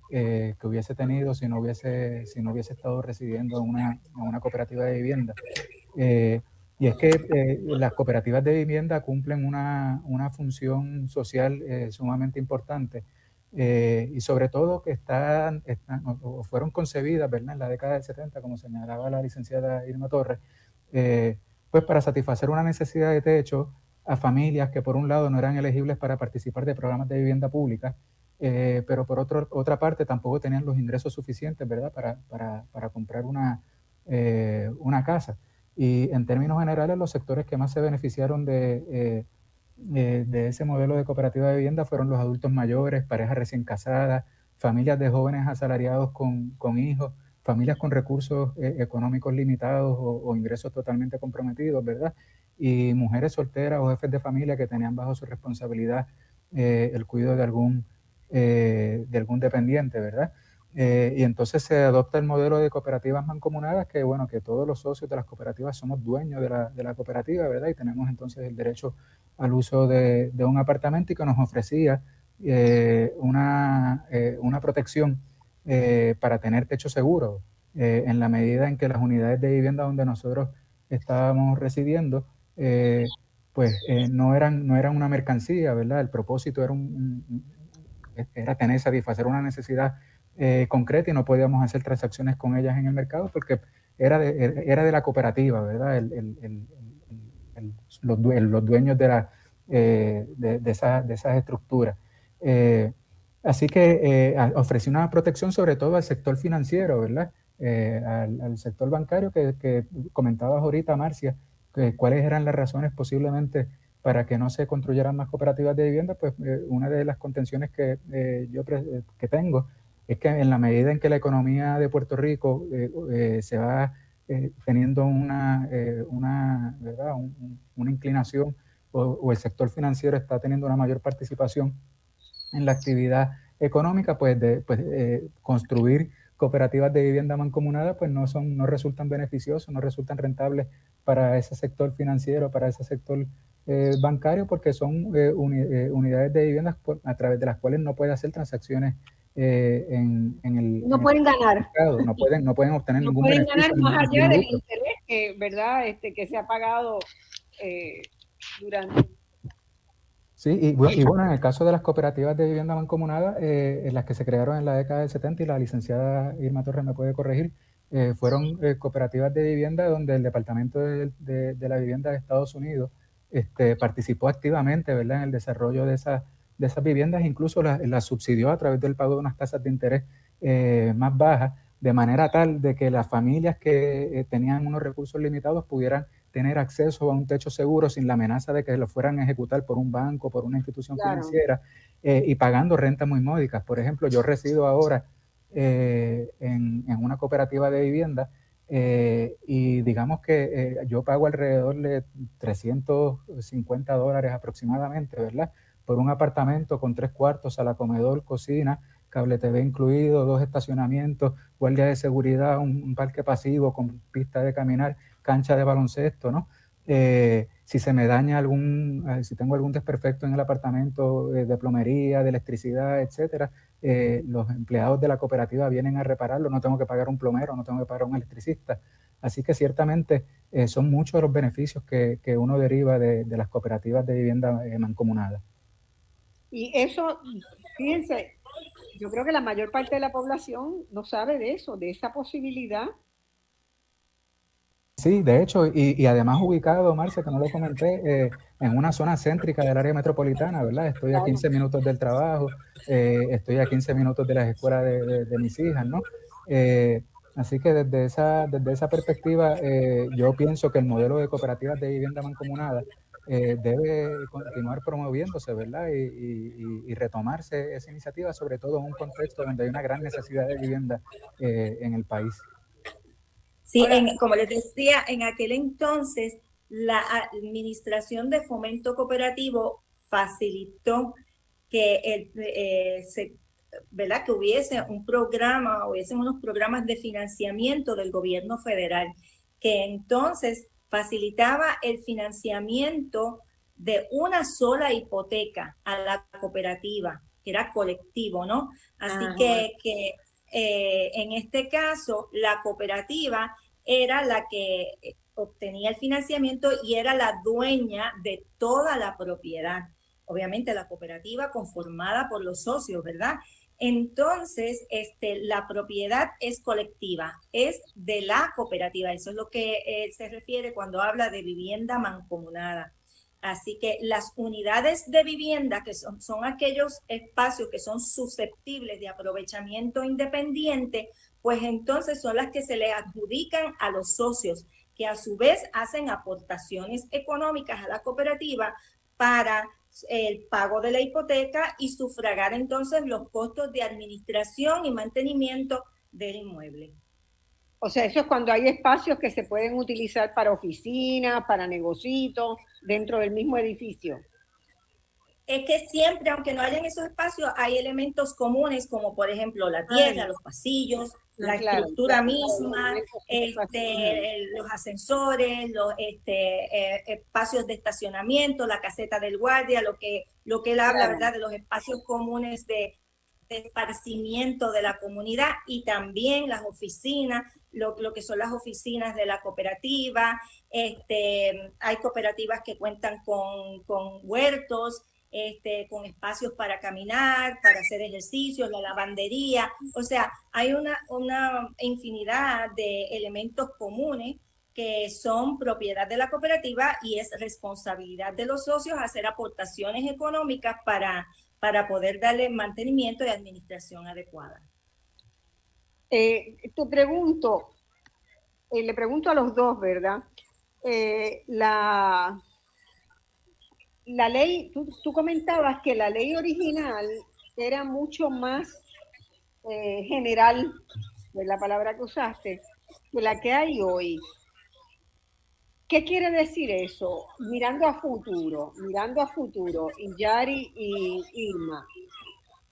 que hubiese tenido si no hubiese estado residiendo en una cooperativa de vivienda. Y es que las cooperativas de vivienda cumplen una función social sumamente importante y sobre todo que están o fueron concebidas, ¿verdad?, en la década del 70, como señalaba la licenciada Irma Torres, pues para satisfacer una necesidad de techo a familias que por un lado no eran elegibles para participar de programas de vivienda pública, pero por otra parte tampoco tenían los ingresos suficientes, ¿verdad?, para comprar una casa. Y en términos generales, los sectores que más se beneficiaron de ese modelo de cooperativa de vivienda fueron los adultos mayores, parejas recién casadas, familias de jóvenes asalariados con hijos, familias con recursos económicos limitados o ingresos totalmente comprometidos, ¿verdad? Y mujeres solteras o jefes de familia que tenían bajo su responsabilidad el cuidado de algún dependiente, ¿verdad? Y entonces se adopta el modelo de cooperativas mancomunadas, que bueno, que todos los socios de las cooperativas somos dueños de la cooperativa, ¿verdad? Y tenemos entonces el derecho al uso de un apartamento y que nos ofrecía una protección para tener techo seguro en la medida en que las unidades de vivienda donde nosotros estábamos residiendo pues no eran una mercancía, ¿verdad? El propósito era tener, satisfacer una necesidad concreta y no podíamos hacer transacciones con ellas en el mercado porque era de la cooperativa, ¿verdad? Los dueños de esas estructuras. Así que ofreció una protección sobre todo al sector financiero, ¿verdad? Al sector bancario que comentabas ahorita, Marcia, cuáles eran las razones posiblemente para que no se construyeran más cooperativas de vivienda. Pues una de las contenciones que yo tengo es que en la medida en que la economía de Puerto Rico se va teniendo ¿verdad? una inclinación o el sector financiero está teniendo una mayor participación en la actividad económica, pues construir cooperativas de vivienda mancomunada pues no resultan beneficiosos, no resultan rentables para ese sector financiero, para ese sector bancario, porque son unidades de viviendas a través de las cuales no puede hacer transacciones no pueden ganar. No pueden obtener no ningún pueden beneficio. Ganar más allá del interés ¿verdad? Que se ha pagado durante... Sí, y bueno, en el caso de las cooperativas de vivienda mancomunada, en las que se crearon en la década del 70, y la licenciada Irma Torres me puede corregir, fueron cooperativas de vivienda donde el Departamento de la Vivienda de Estados Unidos participó activamente, ¿verdad?, en el desarrollo de esas viviendas, incluso las subsidió a través del pago de unas tasas de interés más bajas, de manera tal de que las familias que tenían unos recursos limitados pudieran tener acceso a un techo seguro sin la amenaza de que lo fueran a ejecutar por un banco, por una institución financiera, y pagando rentas muy módicas. Por ejemplo, yo resido ahora en una cooperativa de vivienda y digamos que yo pago alrededor de $350 aproximadamente, ¿verdad?, por un apartamento con 3 cuartos, sala, comedor, cocina, cable TV incluido, 2 estacionamientos, guardia de seguridad, un parque pasivo con pista de caminar, cancha de baloncesto, ¿no? Si se me daña si tengo algún desperfecto en el apartamento de plomería, de electricidad, etcétera, los empleados de la cooperativa vienen a repararlo, no tengo que pagar un plomero, no tengo que pagar un electricista. Así que ciertamente son muchos los beneficios que uno deriva de las cooperativas de vivienda mancomunada. Y eso, fíjense, yo creo que la mayor parte de la población no sabe de eso, de esa posibilidad. Sí, de hecho, y además ubicado, Marcia, que no lo comenté, en una zona céntrica del área metropolitana, ¿verdad? Estoy a 15 minutos del trabajo, estoy a 15 minutos de las escuelas de mis hijas, ¿no? Así que desde esa perspectiva, yo pienso que el modelo de cooperativas de vivienda mancomunada debe continuar promoviéndose, ¿verdad? Y retomarse esa iniciativa, sobre todo en un contexto donde hay una gran necesidad de vivienda en el país. Sí, como les decía, en aquel entonces la Administración de Fomento Cooperativo facilitó que ¿verdad? Que hubiesen unos programas de financiamiento del gobierno federal, que entonces facilitaba el financiamiento de una sola hipoteca a la cooperativa, que era colectivo, ¿no? Así que en este caso, la cooperativa era la que obtenía el financiamiento y era la dueña de toda la propiedad. Obviamente la cooperativa conformada por los socios, ¿verdad? Entonces, la propiedad es colectiva, es de la cooperativa. Eso es lo que se refiere cuando habla de vivienda mancomunada. Así que las unidades de vivienda, que son aquellos espacios que son susceptibles de aprovechamiento independiente, pues entonces son las que se le adjudican a los socios, que a su vez hacen aportaciones económicas a la cooperativa para el pago de la hipoteca y sufragar entonces los costos de administración y mantenimiento del inmueble. O sea, eso es cuando hay espacios que se pueden utilizar para oficinas, para negocios, dentro del mismo edificio. Es que siempre, aunque no hayan esos espacios, hay elementos comunes, como por ejemplo la tierra, los pasillos, la estructura misma, los ascensores, los espacios de estacionamiento, la caseta del guardia, lo que él habla, ¿verdad?, de los espacios comunes de esparcimiento de la comunidad, y también las oficinas, lo que son las oficinas de la cooperativa. Hay cooperativas que cuentan con huertos, con espacios para caminar, para hacer ejercicios, la lavandería. O sea, hay una infinidad de elementos comunes que son propiedad de la cooperativa, y es responsabilidad de los socios hacer aportaciones económicas para poder darle mantenimiento y administración adecuada. Le pregunto a los dos, ¿verdad? La ley, tú comentabas que la ley original era mucho más general, de la palabra que usaste, que la que hay hoy. ¿Qué quiere decir eso? Mirando a futuro, Yari y Irma,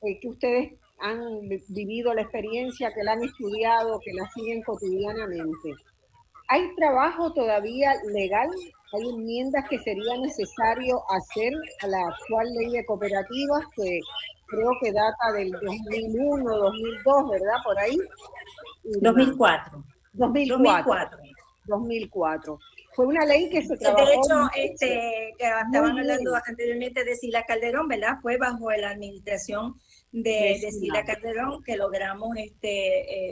que ustedes han vivido la experiencia, que la han estudiado, que la siguen cotidianamente. ¿Hay trabajo todavía legal? ¿Hay enmiendas que sería necesario hacer a la actual ley de cooperativas, que creo que data del 2001, 2002, ¿verdad? Por ahí. 2004. 2004. Fue una ley que se trabajó. De hecho, que estaban hablando anteriormente de Sila Calderón, ¿verdad? Fue bajo la administración de Sila Calderón que logramos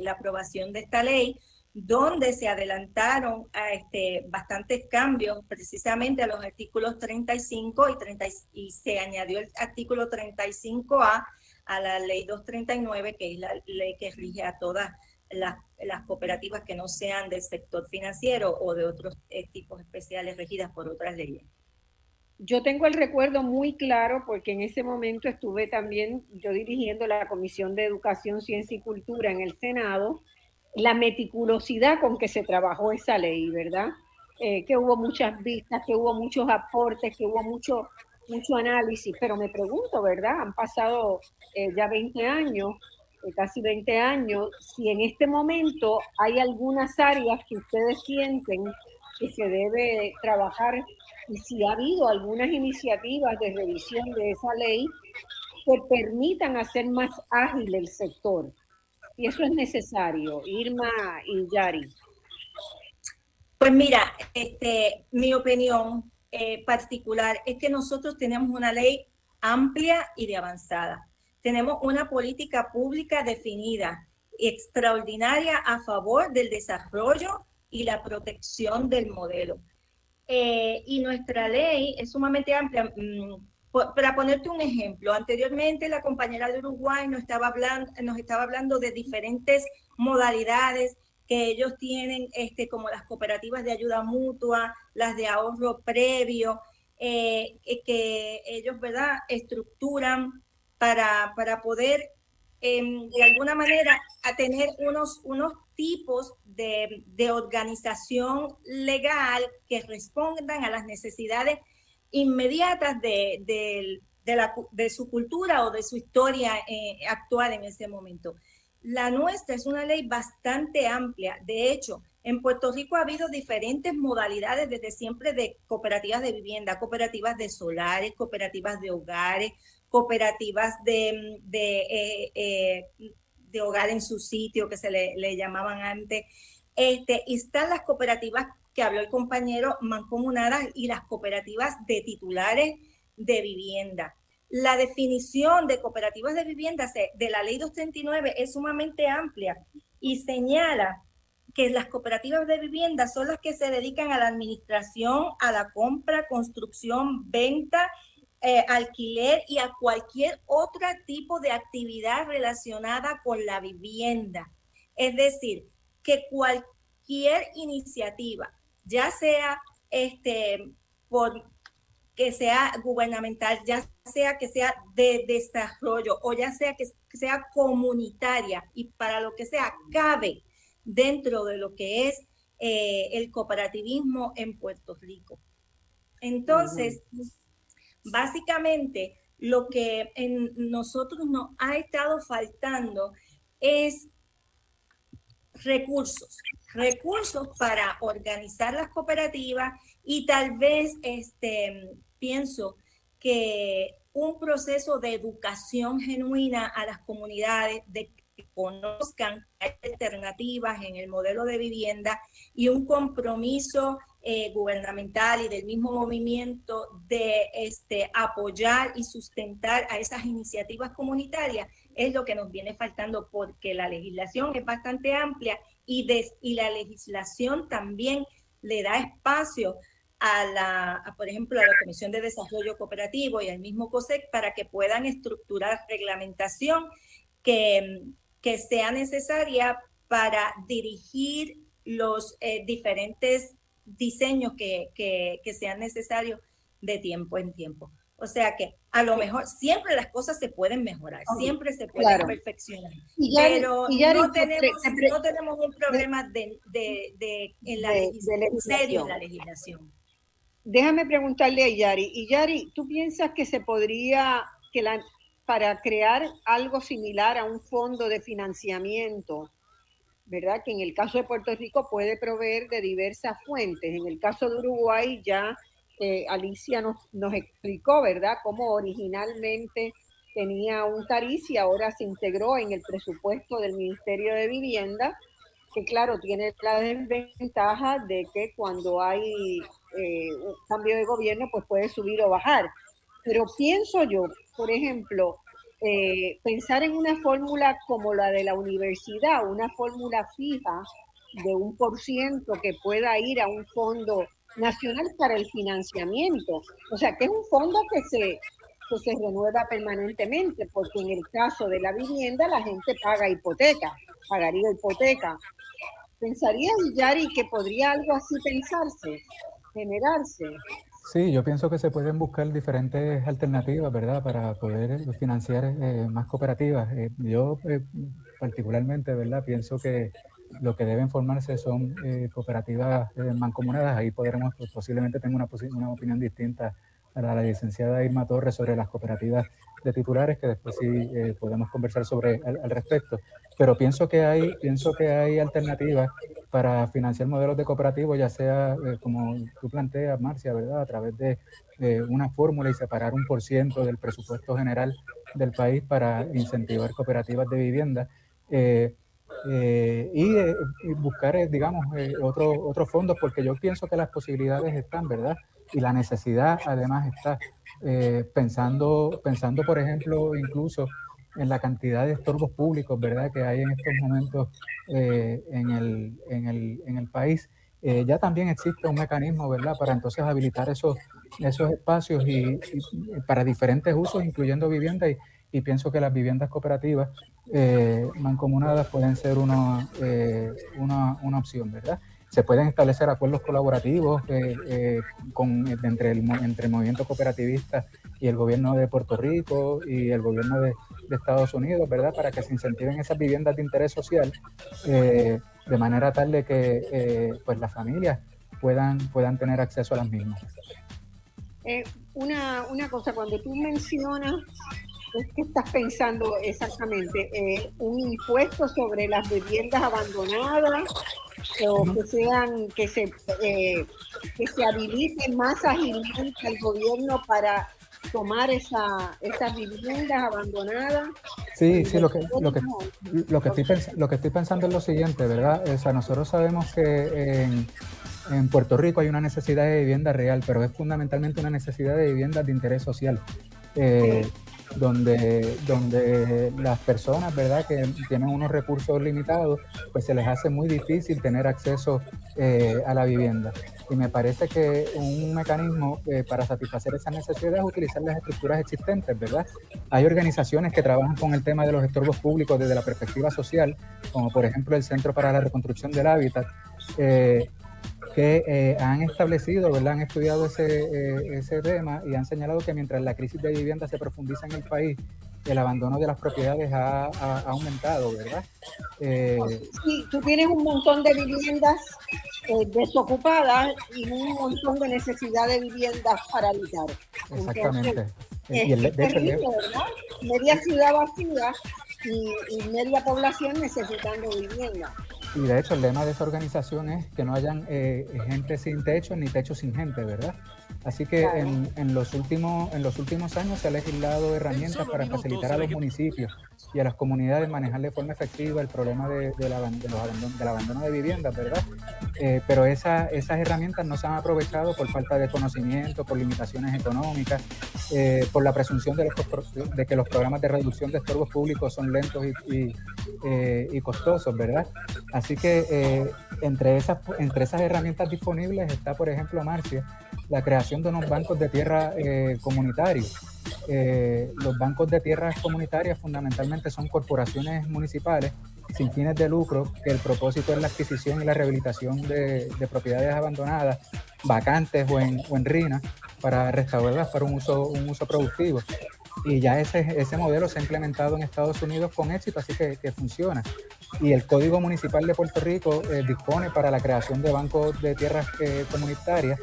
la aprobación de esta ley, donde se adelantaron bastantes cambios precisamente a los artículos 35 y se añadió el artículo 35A a la ley 239, que es la ley que rige a todas las cooperativas que no sean del sector financiero o de otros tipos especiales regidas por otras leyes. Yo tengo el recuerdo muy claro, porque en ese momento estuve también yo dirigiendo la Comisión de Educación, Ciencia y Cultura en el Senado, la meticulosidad con que se trabajó esa ley, ¿verdad? Que hubo muchas vistas, que hubo muchos aportes, que hubo mucho análisis, pero me pregunto, ¿verdad? Han pasado ya 20 años, casi 20 años, si en este momento hay algunas áreas que ustedes sienten que se debe trabajar, y si ha habido algunas iniciativas de revisión de esa ley que permitan hacer más ágil el sector. Y eso es necesario. Irma y Yari. Pues mira, mi opinión particular es que nosotros tenemos una ley amplia y de avanzada. Tenemos una política pública definida, extraordinaria a favor del desarrollo y la protección del modelo. Y nuestra ley es sumamente amplia. Para ponerte un ejemplo, anteriormente la compañera de Uruguay nos estaba hablando de diferentes modalidades que ellos tienen, como las cooperativas de ayuda mutua, las de ahorro previo, que ellos, ¿verdad?, estructuran para poder, de alguna manera, a tener unos tipos de organización legal que respondan a las necesidades inmediatas de de su cultura o de su historia actual en ese momento. La nuestra es una ley bastante amplia. De hecho, en Puerto Rico ha habido diferentes modalidades desde siempre de cooperativas de vivienda, cooperativas de solares, cooperativas de hogares, cooperativas de hogar en su sitio, que se le llamaban antes. Y están las cooperativas que habló el compañero, mancomunadas, y las cooperativas de titulares de vivienda. La definición de cooperativas de vivienda de la Ley 239 es sumamente amplia y señala que las cooperativas de vivienda son las que se dedican a la administración, a la compra, construcción, venta, alquiler y a cualquier otro tipo de actividad relacionada con la vivienda. Es decir, que cualquier iniciativa, ya sea que sea gubernamental, ya sea que sea de desarrollo o ya sea que sea comunitaria y para lo que sea, cabe dentro de lo que es el cooperativismo en Puerto Rico. Entonces, básicamente, lo que en nosotros nos ha estado faltando es recursos para organizar las cooperativas y tal vez pienso que un proceso de educación genuina a las comunidades, de que conozcan alternativas en el modelo de vivienda y un compromiso gubernamental y del mismo movimiento de apoyar y sustentar a esas iniciativas comunitarias es lo que nos viene faltando, porque la legislación es bastante amplia y la legislación también le da espacio por ejemplo, a la Comisión de Desarrollo Cooperativo y al mismo COSEC para que puedan estructurar reglamentación que sea necesaria para dirigir los diferentes diseños que sean necesarios de tiempo en tiempo. O sea que a lo mejor siempre las cosas se pueden mejorar, siempre se pueden perfeccionar, pero no tenemos un problema en la legislación. Déjame preguntarle a Yari. Y Yari, ¿tú piensas que se podría, para crear algo similar a un fondo de financiamiento, ¿verdad? Que en el caso de Puerto Rico puede proveer de diversas fuentes. En el caso de Uruguay ya Alicia nos explicó, ¿verdad?, cómo originalmente tenía un tariz y ahora se integró en el presupuesto del Ministerio de Vivienda, que claro, tiene la desventaja de que cuando hay un cambio de gobierno, pues puede subir o bajar. Pero pienso yo, por ejemplo, pensar en una fórmula como la de la universidad, una fórmula fija de 1% que pueda ir a un fondo nacional para el financiamiento. O sea, que es un fondo que se renueva permanentemente, porque en el caso de la vivienda la gente pagaría hipoteca. ¿Pensarías, Yari, que podría algo así generarse? Sí, yo pienso que se pueden buscar diferentes alternativas, ¿verdad?, para poder financiar más cooperativas. Yo particularmente, ¿verdad?, pienso que lo que deben formarse son cooperativas mancomunadas. Ahí podremos, pues, posiblemente tenga una opinión distinta a la licenciada Irma Torres sobre las cooperativas de titulares, que después sí podemos conversar al respecto. Pero pienso que hay alternativas para financiar modelos de cooperativos, ya sea como tú planteas, Marcia, ¿verdad?, a través de una fórmula y separar 1% del presupuesto general del país para incentivar cooperativas de vivienda. Y buscar, digamos, otros fondos, porque yo pienso que las posibilidades están, ¿verdad? Y la necesidad además está, pensando, por ejemplo, incluso en la cantidad de estorbos públicos, ¿verdad?, que hay en estos momentos en el país. Ya también existe un mecanismo, ¿verdad?, para entonces habilitar esos espacios y para diferentes usos, incluyendo vivienda, y pienso que las viviendas cooperativas mancomunadas pueden ser una opción, ¿verdad? Se pueden establecer acuerdos colaborativos entre el movimiento cooperativista y el gobierno de Puerto Rico y el gobierno de Estados Unidos, ¿verdad?, para que se incentiven esas viviendas de interés social, de manera tal de que pues las familias puedan tener acceso a las mismas. Una cosa, cuando tú mencionas, ¿qué estás pensando exactamente? ¿Un impuesto sobre las viviendas abandonadas? O que se habilite más ágilmente el gobierno para tomar esas viviendas abandonadas. Sí, lo que estoy pensando es lo siguiente, ¿verdad? O sea, nosotros sabemos que en Puerto Rico hay una necesidad de vivienda real, pero es fundamentalmente una necesidad de viviendas de interés social. Donde las personas, ¿verdad?, que tienen unos recursos limitados, pues se les hace muy difícil tener acceso a la vivienda. Y me parece que un mecanismo para satisfacer esa necesidad es utilizar las estructuras existentes, ¿verdad? Hay organizaciones que trabajan con el tema de los estorbos públicos desde la perspectiva social, como por ejemplo el Centro para la Reconstrucción del Hábitat, que han establecido, ¿verdad?, han estudiado ese tema y han señalado que mientras la crisis de vivienda se profundiza en el país, el abandono de las propiedades ha aumentado, ¿verdad? Sí, tú tienes un montón de viviendas desocupadas y un montón de necesidad de viviendas para habitar. Exactamente. Entonces, es terrible, ¿verdad? Media ciudad vacía y media población necesitando vivienda. Y de hecho el lema de esa organización es que no hayan gente sin techo ni techo sin gente, ¿verdad? Así que claro, en los últimos años se ha legislado herramientas para facilitar a los municipios y a las comunidades manejar de forma efectiva el problema del abandono de viviendas, ¿verdad? Pero esas herramientas no se han aprovechado por falta de conocimiento, por limitaciones económicas, por la presunción de que los programas de reducción de estorbos públicos son lentos y costosos, ¿verdad? Así que entre esas herramientas disponibles está, por ejemplo, Marcia, la creación de unos bancos de tierra comunitarios. Los bancos de tierras comunitarias fundamentalmente son corporaciones municipales sin fines de lucro, que el propósito es la adquisición y la rehabilitación de propiedades abandonadas, vacantes o en ruinas, para restaurarlas para un uso productivo. Y ya ese modelo se ha implementado en Estados Unidos con éxito, así que funciona. Y el Código Municipal de Puerto Rico dispone para la creación de bancos de tierras comunitarias,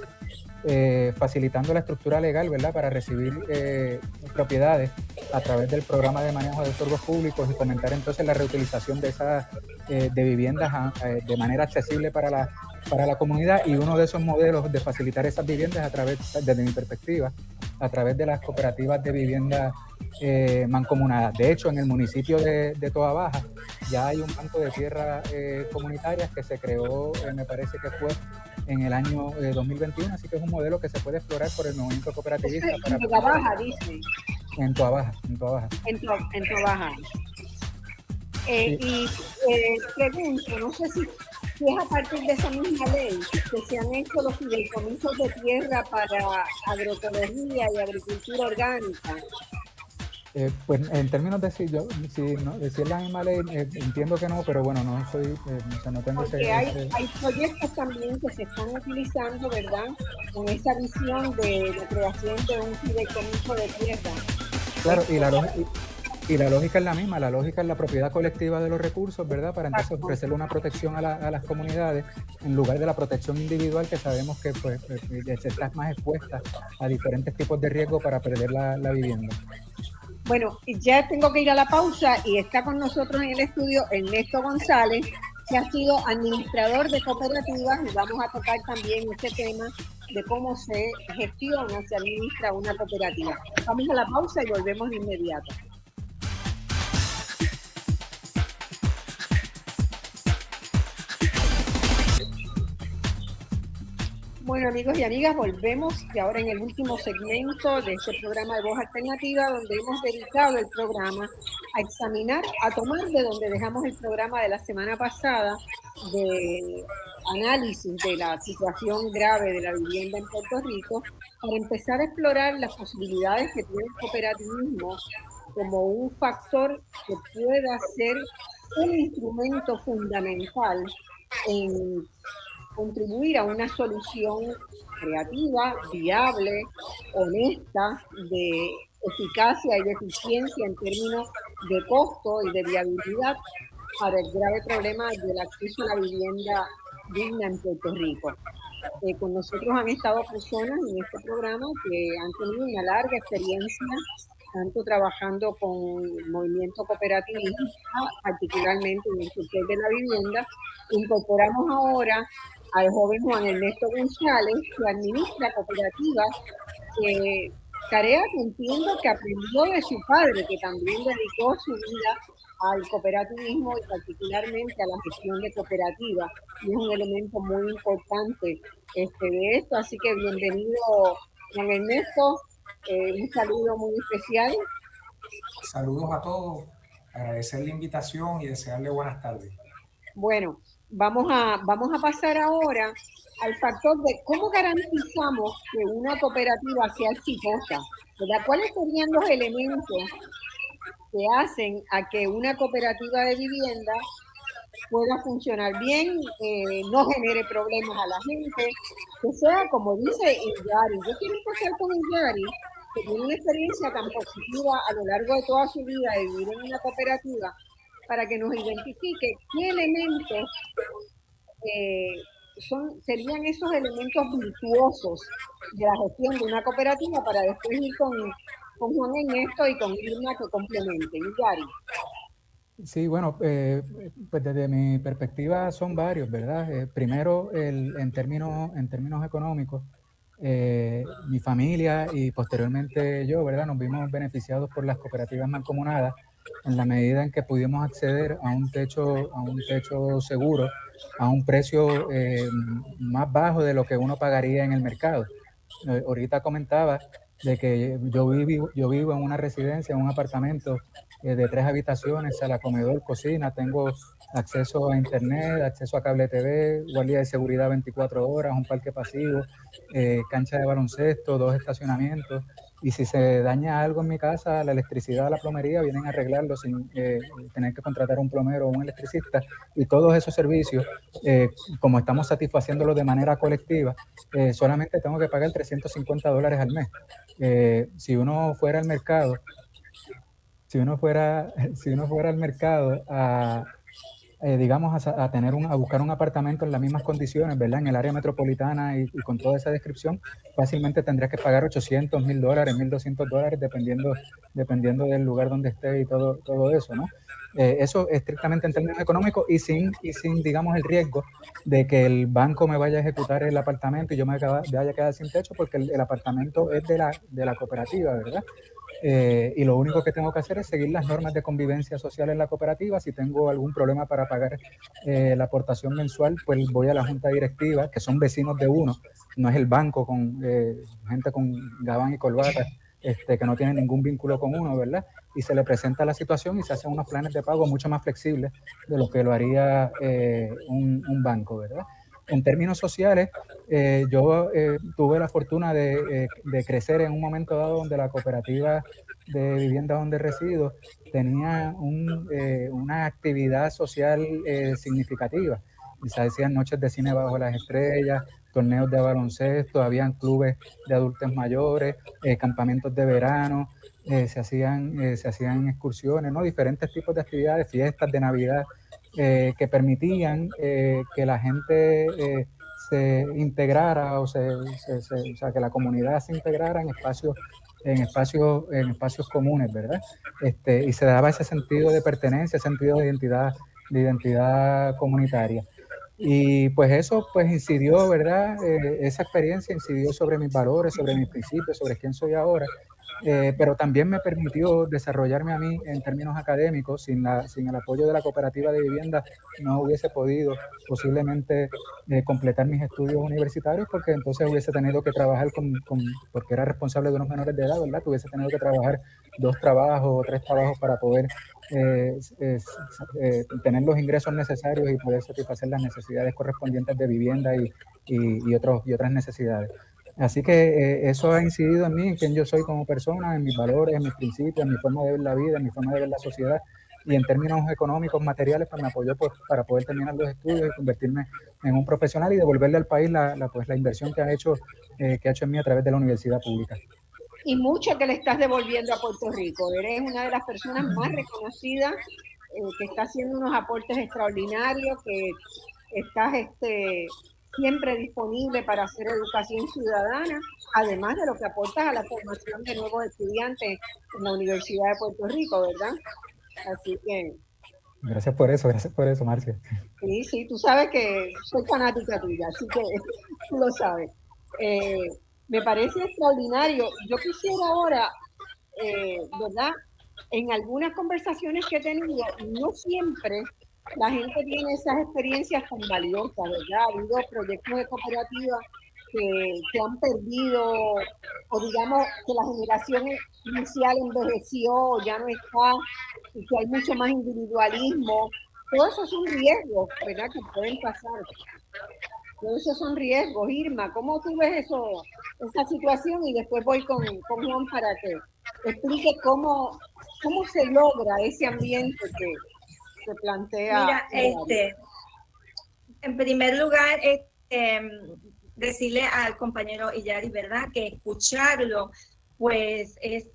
facilitando la estructura legal, ¿verdad?, para recibir propiedades a través del programa de manejo de estorbos públicos y fomentar entonces la reutilización de esas de viviendas de manera accesible para la comunidad. Y uno de esos modelos de facilitar esas viviendas desde mi perspectiva, a través de las cooperativas de vivienda mancomunadas. De hecho, en el municipio de Toa Baja ya hay un banco de tierras comunitarias que se creó, me parece que fue en el año 2021, así que es un modelo que se puede explorar por el movimiento cooperativista. En Toa Baja, dice. En Toa Baja. En Toa Baja. Y pregunto, no sé si es a partir de esa misma ley que se han hecho los fideicomisos de tierra para agroecología y agricultura orgánica. Pues en términos de si es la misma ley, entiendo que no, pero bueno, no soy, no tengo porque hay proyectos también que se están utilizando, ¿verdad?, con esa visión de la creación de un fideicomiso de tierra. Claro, y la lógica es la misma, la lógica es la propiedad colectiva de los recursos, ¿verdad?, para entonces ofrecerle una protección a las comunidades en lugar de la protección individual, que sabemos que pues está más expuesta a diferentes tipos de riesgo para perder la vivienda. Bueno, ya tengo que ir a la pausa y está con nosotros en el estudio Ernesto González, que ha sido administrador de cooperativas, y vamos a tocar también este tema de cómo se gestiona, se administra una cooperativa. Vamos a la pausa y volvemos de inmediato. Bueno, amigos y amigas, volvemos y ahora en el último segmento de este programa de Voz Alternativa, donde hemos dedicado el programa a examinar, a tomar de donde dejamos el programa de la semana pasada de análisis de la situación grave de la vivienda en Puerto Rico, para empezar a explorar las posibilidades que tiene el cooperativismo como un factor que pueda ser un instrumento fundamental en contribuir a una solución creativa, viable, honesta, de eficacia y de eficiencia en términos de costo y de viabilidad para el grave problema del acceso a la vivienda digna en Puerto Rico. Con nosotros han estado personas en este programa que han tenido una larga experiencia, tanto trabajando con movimiento cooperativista, particularmente en el sector de la vivienda. Incorporamos ahora al joven Juan Ernesto González, que administra cooperativas, tarea que entiendo que aprendió de su padre, que también dedicó su vida al cooperativismo y particularmente a la gestión de cooperativas, y es un elemento muy importante de esto. Así que bienvenido, Juan Ernesto, un saludo muy especial. Saludos a todos, agradecer la invitación y desearle buenas tardes. Bueno, vamos a pasar ahora al factor de cómo garantizamos que una cooperativa sea exitosa, ¿verdad? ¿Cuáles serían los elementos que hacen a que una cooperativa de vivienda pueda funcionar bien, no genere problemas a la gente, que sea como dice Yari? Yo quiero empezar con Yari, que tiene una experiencia tan positiva a lo largo de toda su vida de vivir en una cooperativa, para que nos identifique qué elementos serían esos elementos virtuosos de la gestión de una cooperativa, para después ir con Juan Ernesto y con Irma, que complementen. Yari. Sí, bueno, pues desde mi perspectiva son varios, ¿verdad? Primero, en términos económicos, mi familia y posteriormente yo, ¿verdad? Nos vimos beneficiados por las cooperativas mancomunadas en la medida en que pudimos acceder a un techo seguro, a un precio más bajo de lo que uno pagaría en el mercado. Ahorita comentaba de que yo vivo en una residencia, en un apartamento de 3 habitaciones, sala, comedor, cocina, tengo acceso a internet, acceso a cable TV, guardia de seguridad 24 horas, un parque pasivo, cancha de baloncesto, 2 estacionamientos, y si se daña algo en mi casa, la electricidad, la plomería, vienen a arreglarlo sin tener que contratar un plomero o un electricista, y todos esos servicios, como estamos satisfaciéndolos de manera colectiva, solamente tengo que pagar $350 al mes. Si uno fuera al mercado, digamos, a buscar un apartamento en las mismas condiciones, ¿verdad? En el área metropolitana y con toda esa descripción, fácilmente tendrías que pagar $800, $1,000, $1,200, dependiendo del lugar donde esté y todo eso, ¿no? Eso estrictamente en términos económicos y sin, digamos, el riesgo de que el banco me vaya a ejecutar el apartamento y yo me vaya a quedar sin techo, porque el apartamento es de la cooperativa, ¿verdad? Y lo único que tengo que hacer es seguir las normas de convivencia social en la cooperativa. Si tengo algún problema para pagar la aportación mensual, pues voy a la junta directiva, que son vecinos de uno, no es el banco con gente con gabán y corbata, que no tiene ningún vínculo con uno, ¿verdad? Y se le presenta la situación y se hacen unos planes de pago mucho más flexibles de lo que lo haría un banco, ¿verdad? En términos sociales, yo tuve la fortuna de crecer en un momento dado donde la cooperativa de vivienda donde resido tenía una actividad social significativa. Se hacían noches de cine bajo las estrellas, torneos de baloncesto, habían clubes de adultos mayores, campamentos de verano, se hacían excursiones, ¿no? Diferentes tipos de actividades, fiestas de Navidad, que permitían que la gente se integrara o sea, que la comunidad se integrara en espacios comunes, ¿verdad? Y se daba ese sentido de pertenencia, ese sentido de identidad comunitaria. Y pues eso pues incidió, ¿verdad? Esa experiencia incidió sobre mis valores, sobre mis principios, sobre quién soy ahora, pero también me permitió desarrollarme a mí en términos académicos. Sin el apoyo de la cooperativa de vivienda no hubiese podido posiblemente completar mis estudios universitarios, porque entonces hubiese tenido que trabajar porque era responsable de unos menores de edad, ¿verdad? Hubiese tenido que trabajar 2 trabajos o 3 trabajos para poder tener los ingresos necesarios y poder satisfacer las necesidades correspondientes de vivienda y otras necesidades. Así que eso ha incidido en mí, en quién yo soy como persona, en mis valores, en mis principios, en mi forma de ver la vida, en mi forma de ver la sociedad. Y en términos económicos, materiales, pues me apoyó para poder terminar los estudios y convertirme en un profesional y devolverle al país la inversión que ha hecho en mí a través de la universidad pública. Y mucho que le estás devolviendo a Puerto Rico. Eres una de las personas más reconocidas, que está haciendo unos aportes extraordinarios, que estás siempre disponible para hacer educación ciudadana, además de lo que aportas a la formación de nuevos estudiantes en la Universidad de Puerto Rico, ¿verdad? Así que... Gracias por eso, Marcia. Sí, sí, tú sabes que soy fanática tuya, así que tú lo sabes. Me parece extraordinario. Yo quisiera ahora, ¿verdad? En algunas conversaciones que he tenido, no siempre la gente tiene esas experiencias tan valiosas, ¿verdad? Ha habido proyectos de cooperativas que han perdido, o digamos que la generación inicial envejeció, ya no está, y que hay mucho más individualismo. Todos esos son riesgos, ¿verdad? Que pueden pasar. Todos esos son riesgos. Irma, ¿cómo tú ves esa situación? Y después voy con Juan para que explique cómo se logra ese ambiente que se plantea. Mira, en primer lugar, decirle al compañero Illari, ¿verdad? Que escucharlo, pues es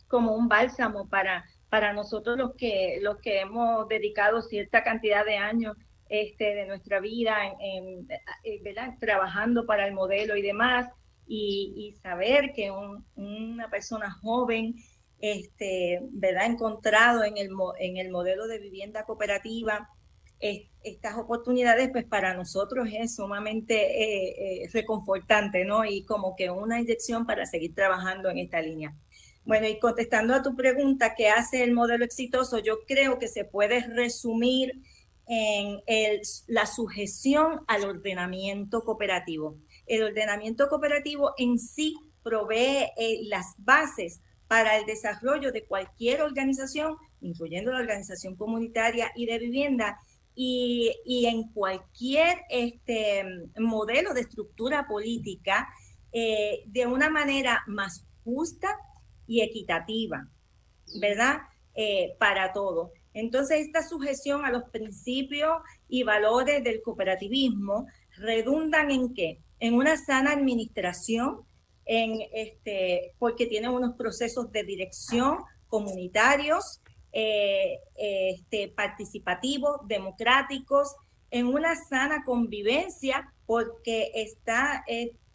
como un bálsamo para nosotros los que hemos dedicado cierta cantidad de años de nuestra vida ¿verdad? Trabajando para el modelo y demás, y saber que una persona joven ¿verdad? Encontrado en el modelo de vivienda cooperativa, estas oportunidades, pues para nosotros es sumamente reconfortante, ¿no? Y como que una inyección para seguir trabajando en esta línea. Bueno, y contestando a tu pregunta, ¿qué hace el modelo exitoso? Yo creo que se puede resumir en la sujeción al ordenamiento cooperativo. El ordenamiento cooperativo en sí provee las bases para el desarrollo de cualquier organización, incluyendo la organización comunitaria y de vivienda, y en cualquier modelo de estructura política de una manera más justa y equitativa, ¿verdad? Para todos. Entonces, esta sujeción a los principios y valores del cooperativismo redundan ¿en qué? En una sana administración, porque tiene unos procesos de dirección comunitarios, participativos, democráticos, en una sana convivencia, porque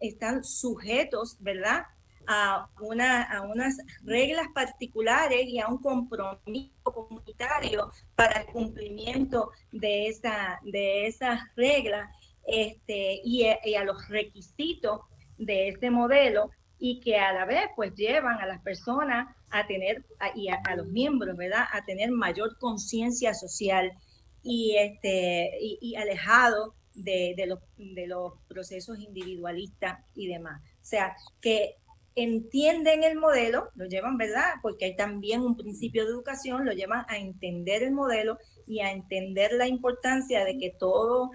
están sujetos, ¿verdad?, a unas reglas particulares y a un compromiso comunitario para el cumplimiento de esas reglas y a los requisitos de este modelo, y que a la vez pues llevan a las personas a tener, y a los miembros, ¿verdad?, a tener mayor conciencia social y alejado de los procesos individualistas y demás. O sea, que entienden el modelo, lo llevan, ¿verdad?, porque hay también un principio de educación, lo llevan a entender el modelo y a entender la importancia de que todos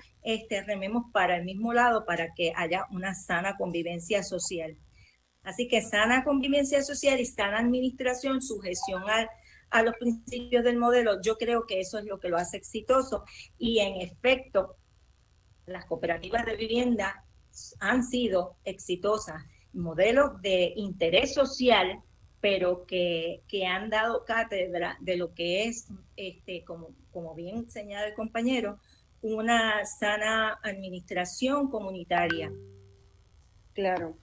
rememos para el mismo lado para que haya una sana convivencia social. Así que sana convivencia social y sana administración, sujeción a los principios del modelo, yo creo que eso es lo que lo hace exitoso. Y en efecto, las cooperativas de vivienda han sido exitosas, modelos de interés social, pero que han dado cátedra de lo que es, como bien señala el compañero, una sana administración comunitaria. Claro.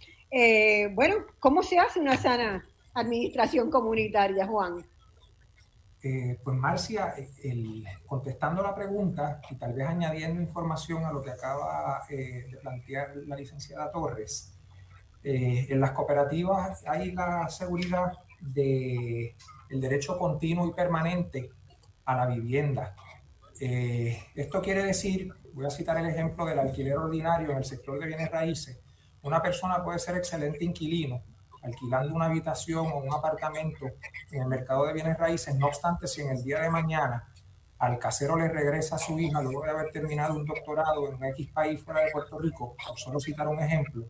Bueno, ¿cómo se hace una sana administración comunitaria, Juan? Pues Marcia, contestando la pregunta y tal vez añadiendo información a lo que acaba de plantear la licenciada Torres, en las cooperativas hay la seguridad del derecho continuo y permanente a la vivienda. Esto quiere decir, voy a citar el ejemplo del alquiler ordinario en el sector de bienes raíces. Una persona puede ser excelente inquilino, alquilando una habitación o un apartamento en el mercado de bienes raíces. No obstante, si en el día de mañana al casero le regresa a su hija luego de haber terminado un doctorado en un X país fuera de Puerto Rico, por solo citar un ejemplo,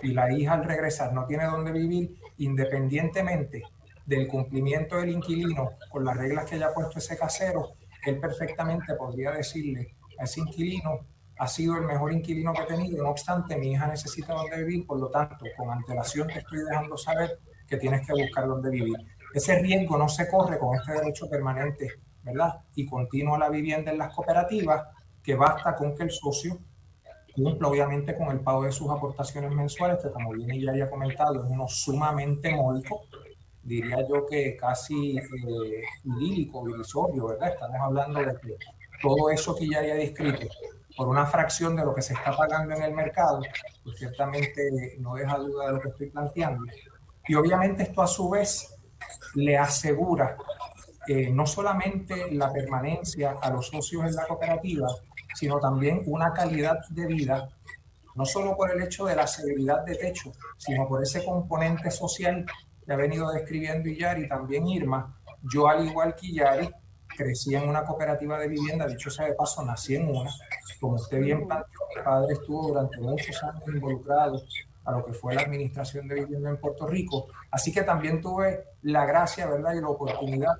y la hija al regresar no tiene dónde vivir, independientemente del cumplimiento del inquilino con las reglas que haya puesto ese casero, él perfectamente podría decirle a ese inquilino: ha sido el mejor inquilino que he tenido, no obstante mi hija necesita dónde vivir, por lo tanto con antelación te estoy dejando saber que tienes que buscar dónde vivir. Ese riesgo no se corre con este derecho permanente, ¿verdad?, y continuo a la vivienda en las cooperativas, que basta con que el socio cumple obviamente con el pago de sus aportaciones mensuales, que como bien ya había comentado, es uno sumamente módico, diría yo que casi idílico, irrisorio, ¿verdad? Estamos hablando de que todo eso que ya había descrito, por una fracción de lo que se está pagando en el mercado, pues ciertamente no deja duda de lo que estoy planteando. Y obviamente esto a su vez le asegura no solamente la permanencia a los socios en la cooperativa, sino también una calidad de vida, no solo por el hecho de la seguridad de techo, sino por ese componente social que ha venido describiendo Iyari y también Irma. Yo, al igual que Iyari, crecí en una cooperativa de vivienda, dicho sea de paso, nací en una. Como usted bien planteó, mi padre estuvo durante muchos años involucrado a lo que fue la administración de vivienda en Puerto Rico, así que también tuve la gracia, ¿verdad?, y la oportunidad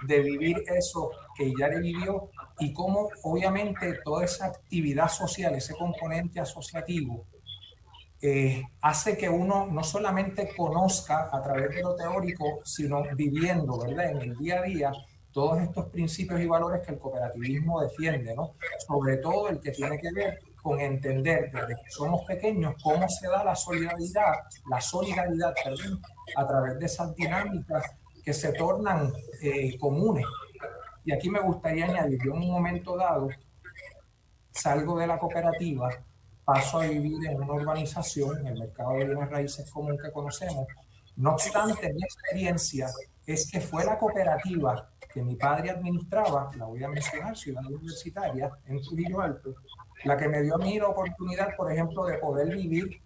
de vivir eso que Iyari vivió, y cómo obviamente toda esa actividad social, ese componente asociativo, hace que uno no solamente conozca a través de lo teórico, sino viviendo, ¿verdad?, en el día a día, todos estos principios y valores que el cooperativismo defiende, ¿no? Sobre todo el que tiene que ver con entender desde que somos pequeños cómo se da la solidaridad, perdón, a través de esas dinámicas que se tornan comunes. Y aquí me gustaría añadir, yo en un momento dado salgo de la cooperativa, paso a vivir en una urbanización, en el mercado de bienes raíces común que conocemos. No obstante, mi experiencia es que fue la cooperativa que mi padre administraba, la voy a mencionar, Ciudad Universitaria, en Trujillo Alto, la que me dio a mí la oportunidad, por ejemplo, de poder vivir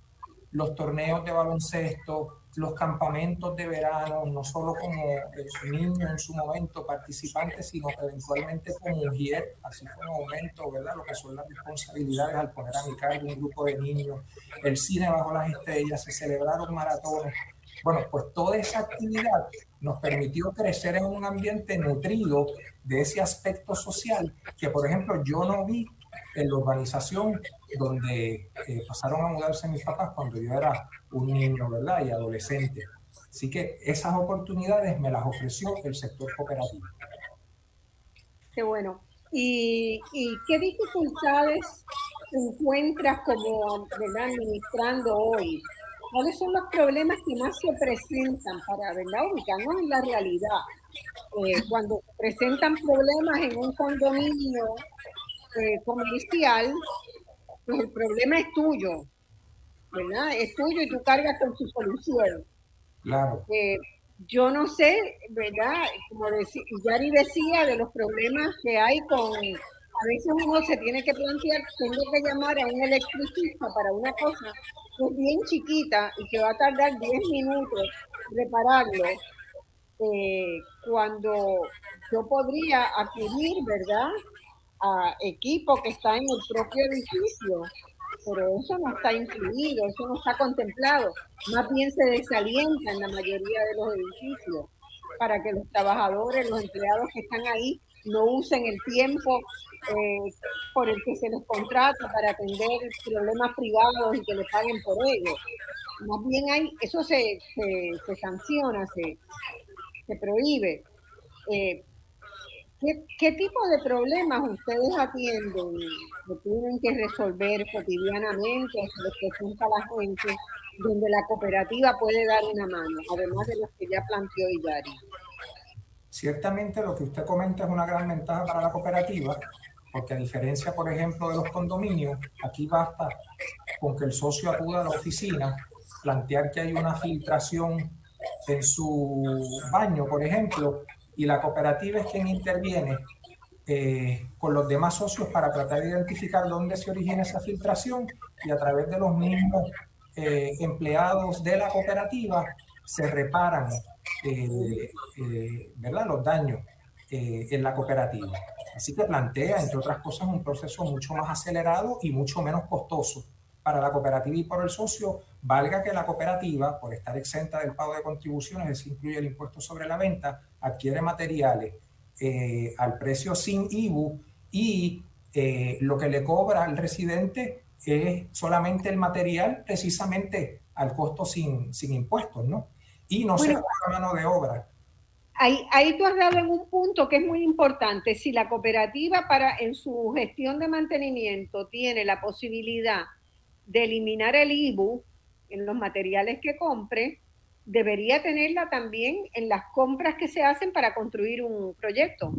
los torneos de baloncesto, los campamentos de verano, no solo como niño en su momento participante, sino eventualmente como mujer, así fue un aumento, ¿verdad?, lo que son las responsabilidades al poner a mi cargo un grupo de niños, el cine bajo las estrellas, se celebraron maratones. Bueno, pues toda esa actividad nos permitió crecer en un ambiente nutrido de ese aspecto social que, por ejemplo, yo no vi en la urbanización donde pasaron a mudarse mis papás cuando yo era un niño, ¿verdad?, y adolescente. Así que esas oportunidades me las ofreció el sector cooperativo. Qué bueno. ¿Y qué dificultades encuentras como, ¿verdad?, administrando hoy? ¿Cuáles son los problemas que más se presentan para, ¿verdad?, ubicarnos en la realidad? Cuando se presentan problemas en un condominio comercial, pues el problema es tuyo, ¿verdad? Es tuyo y tú cargas con su solución. Claro. Yo no sé, ¿verdad? Como Iyari decía, de los problemas que hay con... A veces uno se tiene que plantear, tengo que llamar a un electricista para una cosa que es bien chiquita y que va a tardar 10 minutos repararlo, cuando yo podría acudir, ¿verdad?, a equipo que está en el propio edificio, pero eso no está incluido, eso no está contemplado. Más bien se desalienta en la mayoría de los edificios para que los trabajadores, los empleados que están ahí, no usen el tiempo por el que se les contrata para atender problemas privados y que les paguen por ello. Más bien eso se sanciona, se prohíbe. ¿Qué tipo de problemas ustedes atienden que tienen que resolver cotidianamente, se les presenta a la gente, donde la cooperativa puede dar una mano, además de los que ya planteó Iyari? Ciertamente lo que usted comenta es una gran ventaja para la cooperativa, porque a diferencia, por ejemplo, de los condominios, aquí basta con que el socio acuda a la oficina, plantear que hay una filtración en su baño, por ejemplo, y la cooperativa es quien interviene con los demás socios para tratar de identificar dónde se origina esa filtración, y a través de los mismos empleados de la cooperativa se reparan ¿verdad?, los daños en la cooperativa. Así que plantea, entre otras cosas, un proceso mucho más acelerado y mucho menos costoso para la cooperativa y por el socio, valga que la cooperativa, por estar exenta del pago de contribuciones, eso incluye el impuesto sobre la venta, adquiere materiales al precio sin IBU, y lo que le cobra al residente es solamente el material, precisamente al costo sin impuestos, ¿no? Y no se cobra mano de obra. Ahí tú has dado en un punto que es muy importante. Si la cooperativa en su gestión de mantenimiento tiene la posibilidad de eliminar el IBU en los materiales que compre, debería tenerla también en las compras que se hacen para construir un proyecto.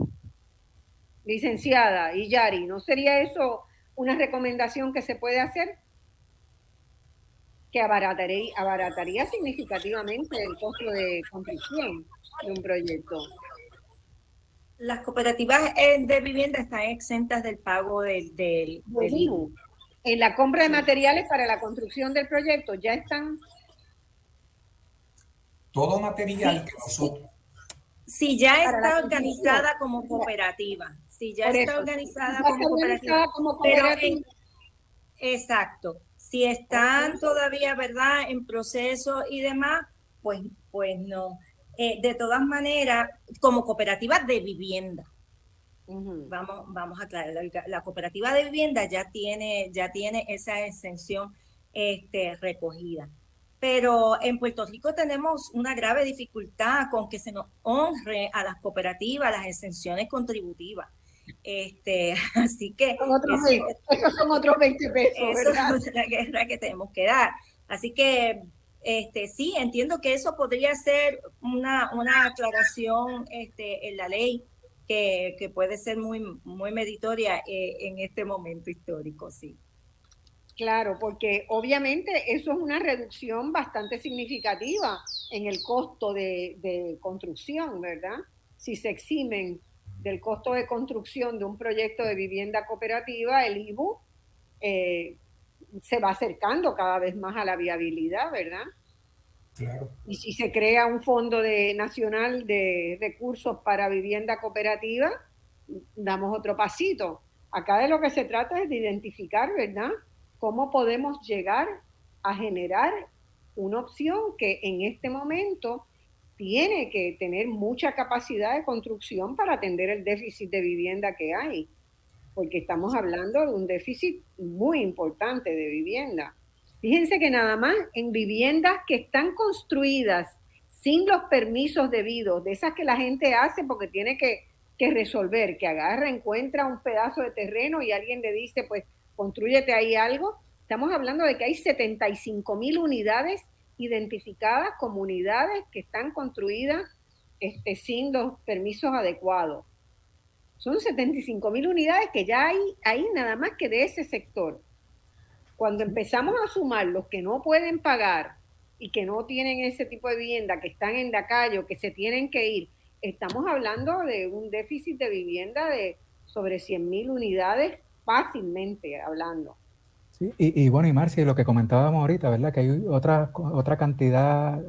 Licenciada Iyari, ¿no sería eso una recomendación que se puede hacer? Que abarataría significativamente el costo de construcción de un proyecto. Las cooperativas de vivienda están exentas del pago del IBU. En la compra de materiales para la construcción del proyecto ya están. Todo material que nosotros. Si ya está organizada como cooperativa. Si ya está organizada como cooperativa. Exacto. Si están todavía, ¿verdad?, en proceso y demás, pues no. De todas maneras, como cooperativa de vivienda. Vamos a aclarar, la cooperativa de vivienda ya tiene esa exención recogida. Pero en Puerto Rico tenemos una grave dificultad con que se nos honre a las cooperativas las exenciones contributivas. Así que esos son otros 20 pesos, ¿verdad? Esa es la guerra que tenemos que dar. Así que sí, entiendo que eso podría ser una aclaración en la ley que puede ser muy, muy meritoria en este momento histórico, sí. Claro, porque obviamente eso es una reducción bastante significativa en el costo de construcción, ¿verdad? Si se eximen del costo de construcción de un proyecto de vivienda cooperativa, el IBU se va acercando cada vez más a la viabilidad, ¿verdad? Claro. Y si se crea un fondo nacional de recursos para vivienda cooperativa, damos otro pasito. Acá de lo que se trata es de identificar, ¿verdad?, cómo podemos llegar a generar una opción que en este momento tiene que tener mucha capacidad de construcción para atender el déficit de vivienda que hay, porque estamos hablando de un déficit muy importante de vivienda. Fíjense que nada más en viviendas que están construidas sin los permisos debidos, de esas que la gente hace porque tiene que resolver, que agarra, encuentra un pedazo de terreno y alguien le dice, pues, constrúyete ahí algo. Estamos hablando de que hay 75,000 unidades identificadas como unidades que están construidas sin los permisos adecuados. Son 75,000 unidades que ya hay nada más que de ese sector. Cuando empezamos a sumar los que no pueden pagar y que no tienen ese tipo de vivienda, que están en la calle o que se tienen que ir, estamos hablando de un déficit de vivienda de sobre 100,000 unidades fácilmente hablando. Sí, y bueno, y Marcia, lo que comentábamos ahorita, ¿verdad? Que hay otra cantidad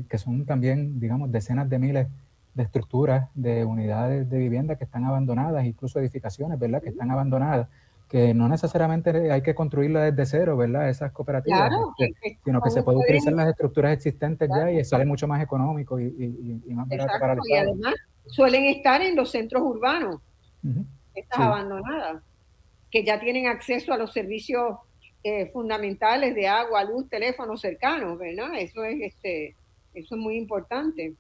que son también, digamos, decenas de miles de estructuras de unidades de vivienda que están abandonadas, incluso edificaciones, ¿verdad?, que están abandonadas, que no necesariamente hay que construirlas desde cero, ¿verdad?, esas cooperativas, claro, sino que se puede utilizar las estructuras existentes ya y sale mucho más económico y más barato para el Estado. Y además suelen estar en los centros urbanos, estas abandonadas, que ya tienen acceso a los servicios fundamentales de agua, luz, teléfono cercanos, ¿verdad? Eso es muy importante.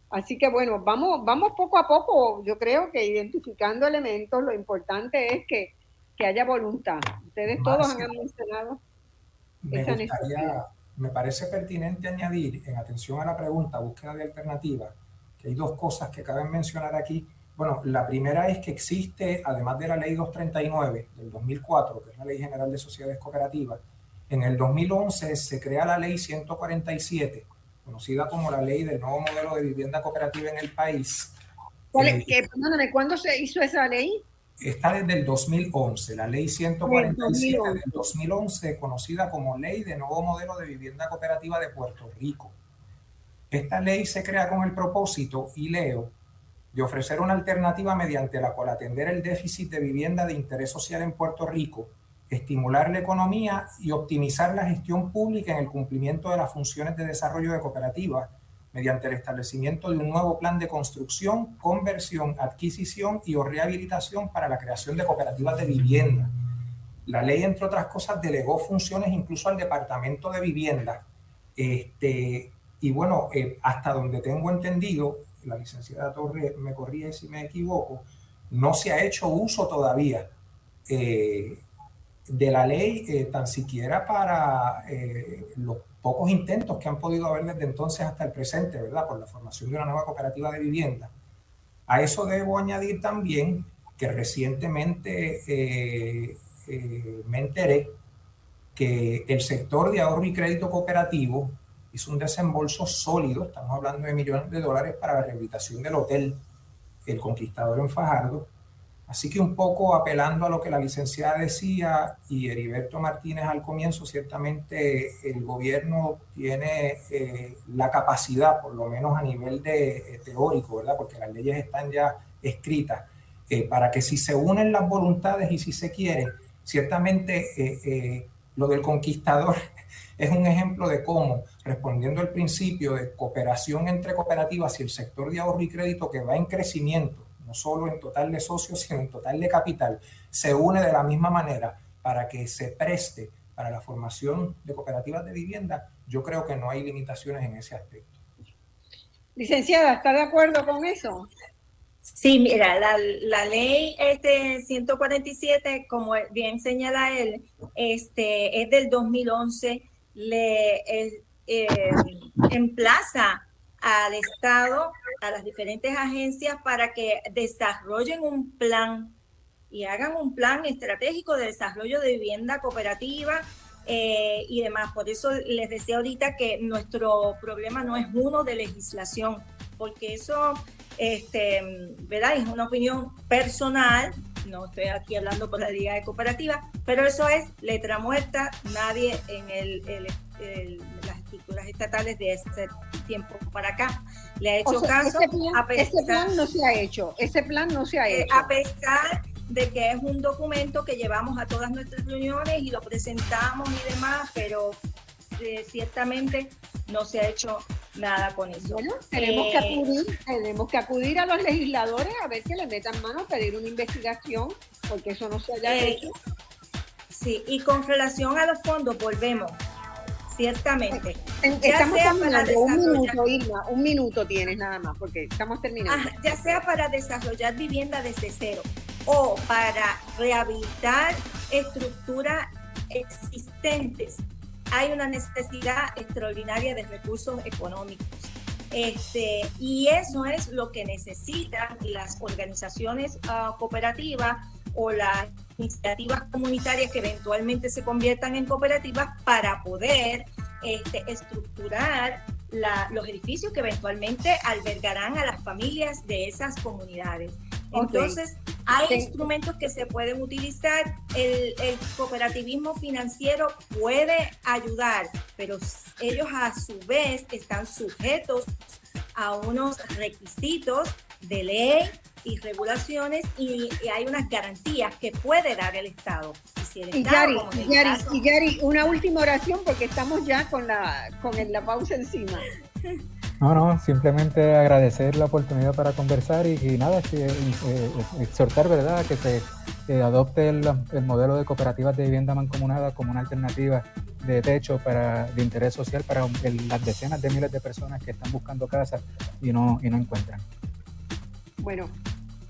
Así que bueno, vamos poco a poco, yo creo que identificando elementos, lo importante es que haya voluntad. Ustedes todos han mencionado esa necesidad. Me parece pertinente añadir, en atención a la pregunta, búsqueda de alternativas, que hay dos cosas que caben mencionar aquí. Bueno, la primera es que existe, además de la Ley 239 del 2004, que es la Ley General de Sociedades Cooperativas, en el 2011 se crea la Ley 147, conocida como la Ley del Nuevo Modelo de Vivienda Cooperativa en el país. Perdóname, ¿cuándo se hizo esa ley? Está desde el 2011, la Ley 147 del 2011, conocida como Ley de Nuevo Modelo de Vivienda Cooperativa de Puerto Rico. Esta ley se crea con el propósito, y leo, de ofrecer una alternativa mediante la cual atender el déficit de vivienda de interés social en Puerto Rico, estimular la economía y optimizar la gestión pública en el cumplimiento de las funciones de desarrollo de cooperativas mediante el establecimiento de un nuevo plan de construcción, conversión, adquisición y o rehabilitación para la creación de cooperativas de vivienda. La ley, entre otras cosas, delegó funciones incluso al Departamento de Vivienda. Y bueno, hasta donde tengo entendido, la licenciada Torres me corrige si me equivoco, no se ha hecho uso todavía de la ley, tan siquiera para los pocos intentos que han podido haber desde entonces hasta el presente, ¿verdad? Por la formación de una nueva cooperativa de vivienda. A eso debo añadir también que recientemente me enteré que el sector de ahorro y crédito cooperativo hizo un desembolso sólido, estamos hablando de millones de dólares para la rehabilitación del hotel El Conquistador en Fajardo. Así que un poco apelando a lo que la licenciada decía y Heriberto Martínez al comienzo, ciertamente el gobierno tiene la capacidad, por lo menos a nivel de teórico, ¿verdad? Porque las leyes están ya escritas, para que si se unen las voluntades y si se quiere, ciertamente lo del Conquistador es un ejemplo de cómo, respondiendo al principio de cooperación entre cooperativas y el sector de ahorro y crédito que va en crecimiento, no solo en total de socios, sino en total de capital, se une de la misma manera para que se preste para la formación de cooperativas de vivienda. Yo creo que no hay limitaciones en ese aspecto. Licenciada, ¿está de acuerdo con eso? Sí, mira, la ley 147, como bien señala él, es del 2011, emplaza al Estado, a las diferentes agencias para que desarrollen un plan y hagan un plan estratégico de desarrollo de vivienda cooperativa y demás. Por eso les decía ahorita que nuestro problema no es uno de legislación, porque eso, ¿verdad? Es una opinión personal, no estoy aquí hablando por la Liga de Cooperativas, pero eso es letra muerta. Nadie en las estructuras estatales de ese tiempo para acá le ha hecho caso. Ese plan no se ha hecho. A pesar de que es un documento que llevamos a todas nuestras reuniones y lo presentamos y demás, pero ciertamente no se ha hecho nada con eso. Bueno, tenemos que acudir a los legisladores a ver que le metan mano a pedir una investigación, porque eso no se haya hecho. Sí, y con relación a los fondos, volvemos. Ciertamente. Estamos terminando. Un minuto, Irma, un minuto tienes nada más, porque estamos terminando. Ya sea para desarrollar vivienda desde cero o para rehabilitar estructuras existentes, hay una necesidad extraordinaria de recursos económicos. Y eso es lo que necesitan las organizaciones cooperativas o las iniciativas comunitarias que eventualmente se conviertan en cooperativas para poder estructurar los edificios que eventualmente albergarán a las familias de esas comunidades. Entonces, hay instrumentos que se pueden utilizar. El cooperativismo financiero puede ayudar, pero ellos a su vez están sujetos a unos requisitos de ley y regulaciones y hay unas garantías que puede dar el Estado. Y Yari, una última oración porque estamos ya con la pausa encima. No, simplemente agradecer la oportunidad para conversar y nada, exhortar, ¿verdad?, que se adopte el modelo de cooperativas de vivienda mancomunada como una alternativa de techo de interés social para las decenas de miles de personas que están buscando casa y no encuentran. Bueno,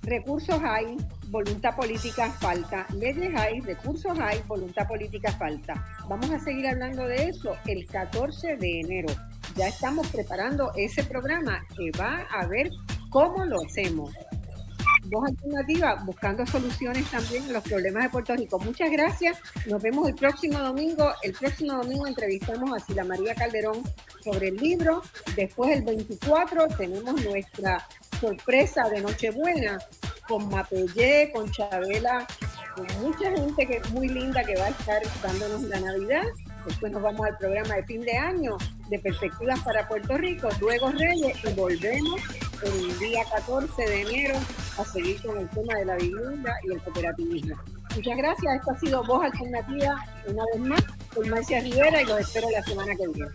recursos hay, voluntad política falta, leyes hay, recursos hay, voluntad política falta. Vamos a seguir hablando de eso el 14 de enero. Ya estamos preparando ese programa que va a ver cómo lo hacemos. Voz Alternativa, buscando soluciones también a los problemas de Puerto Rico. Muchas gracias. Nos vemos el próximo domingo. El próximo domingo entrevistamos a Sila María Calderón sobre el libro. Después, el 24, tenemos nuestra sorpresa de Nochebuena con Mapellé, con Chabela, con mucha gente que es muy linda que va a estar dándonos la Navidad. Después nos vamos al programa de fin de año de Perspectivas para Puerto Rico, luego Reyes, y volvemos el día 14 de enero a seguir con el tema de la vivienda y el cooperativismo. Muchas gracias. Esto ha sido Voz Alternativa una vez más con Marcia Rivera y los espero la semana que viene.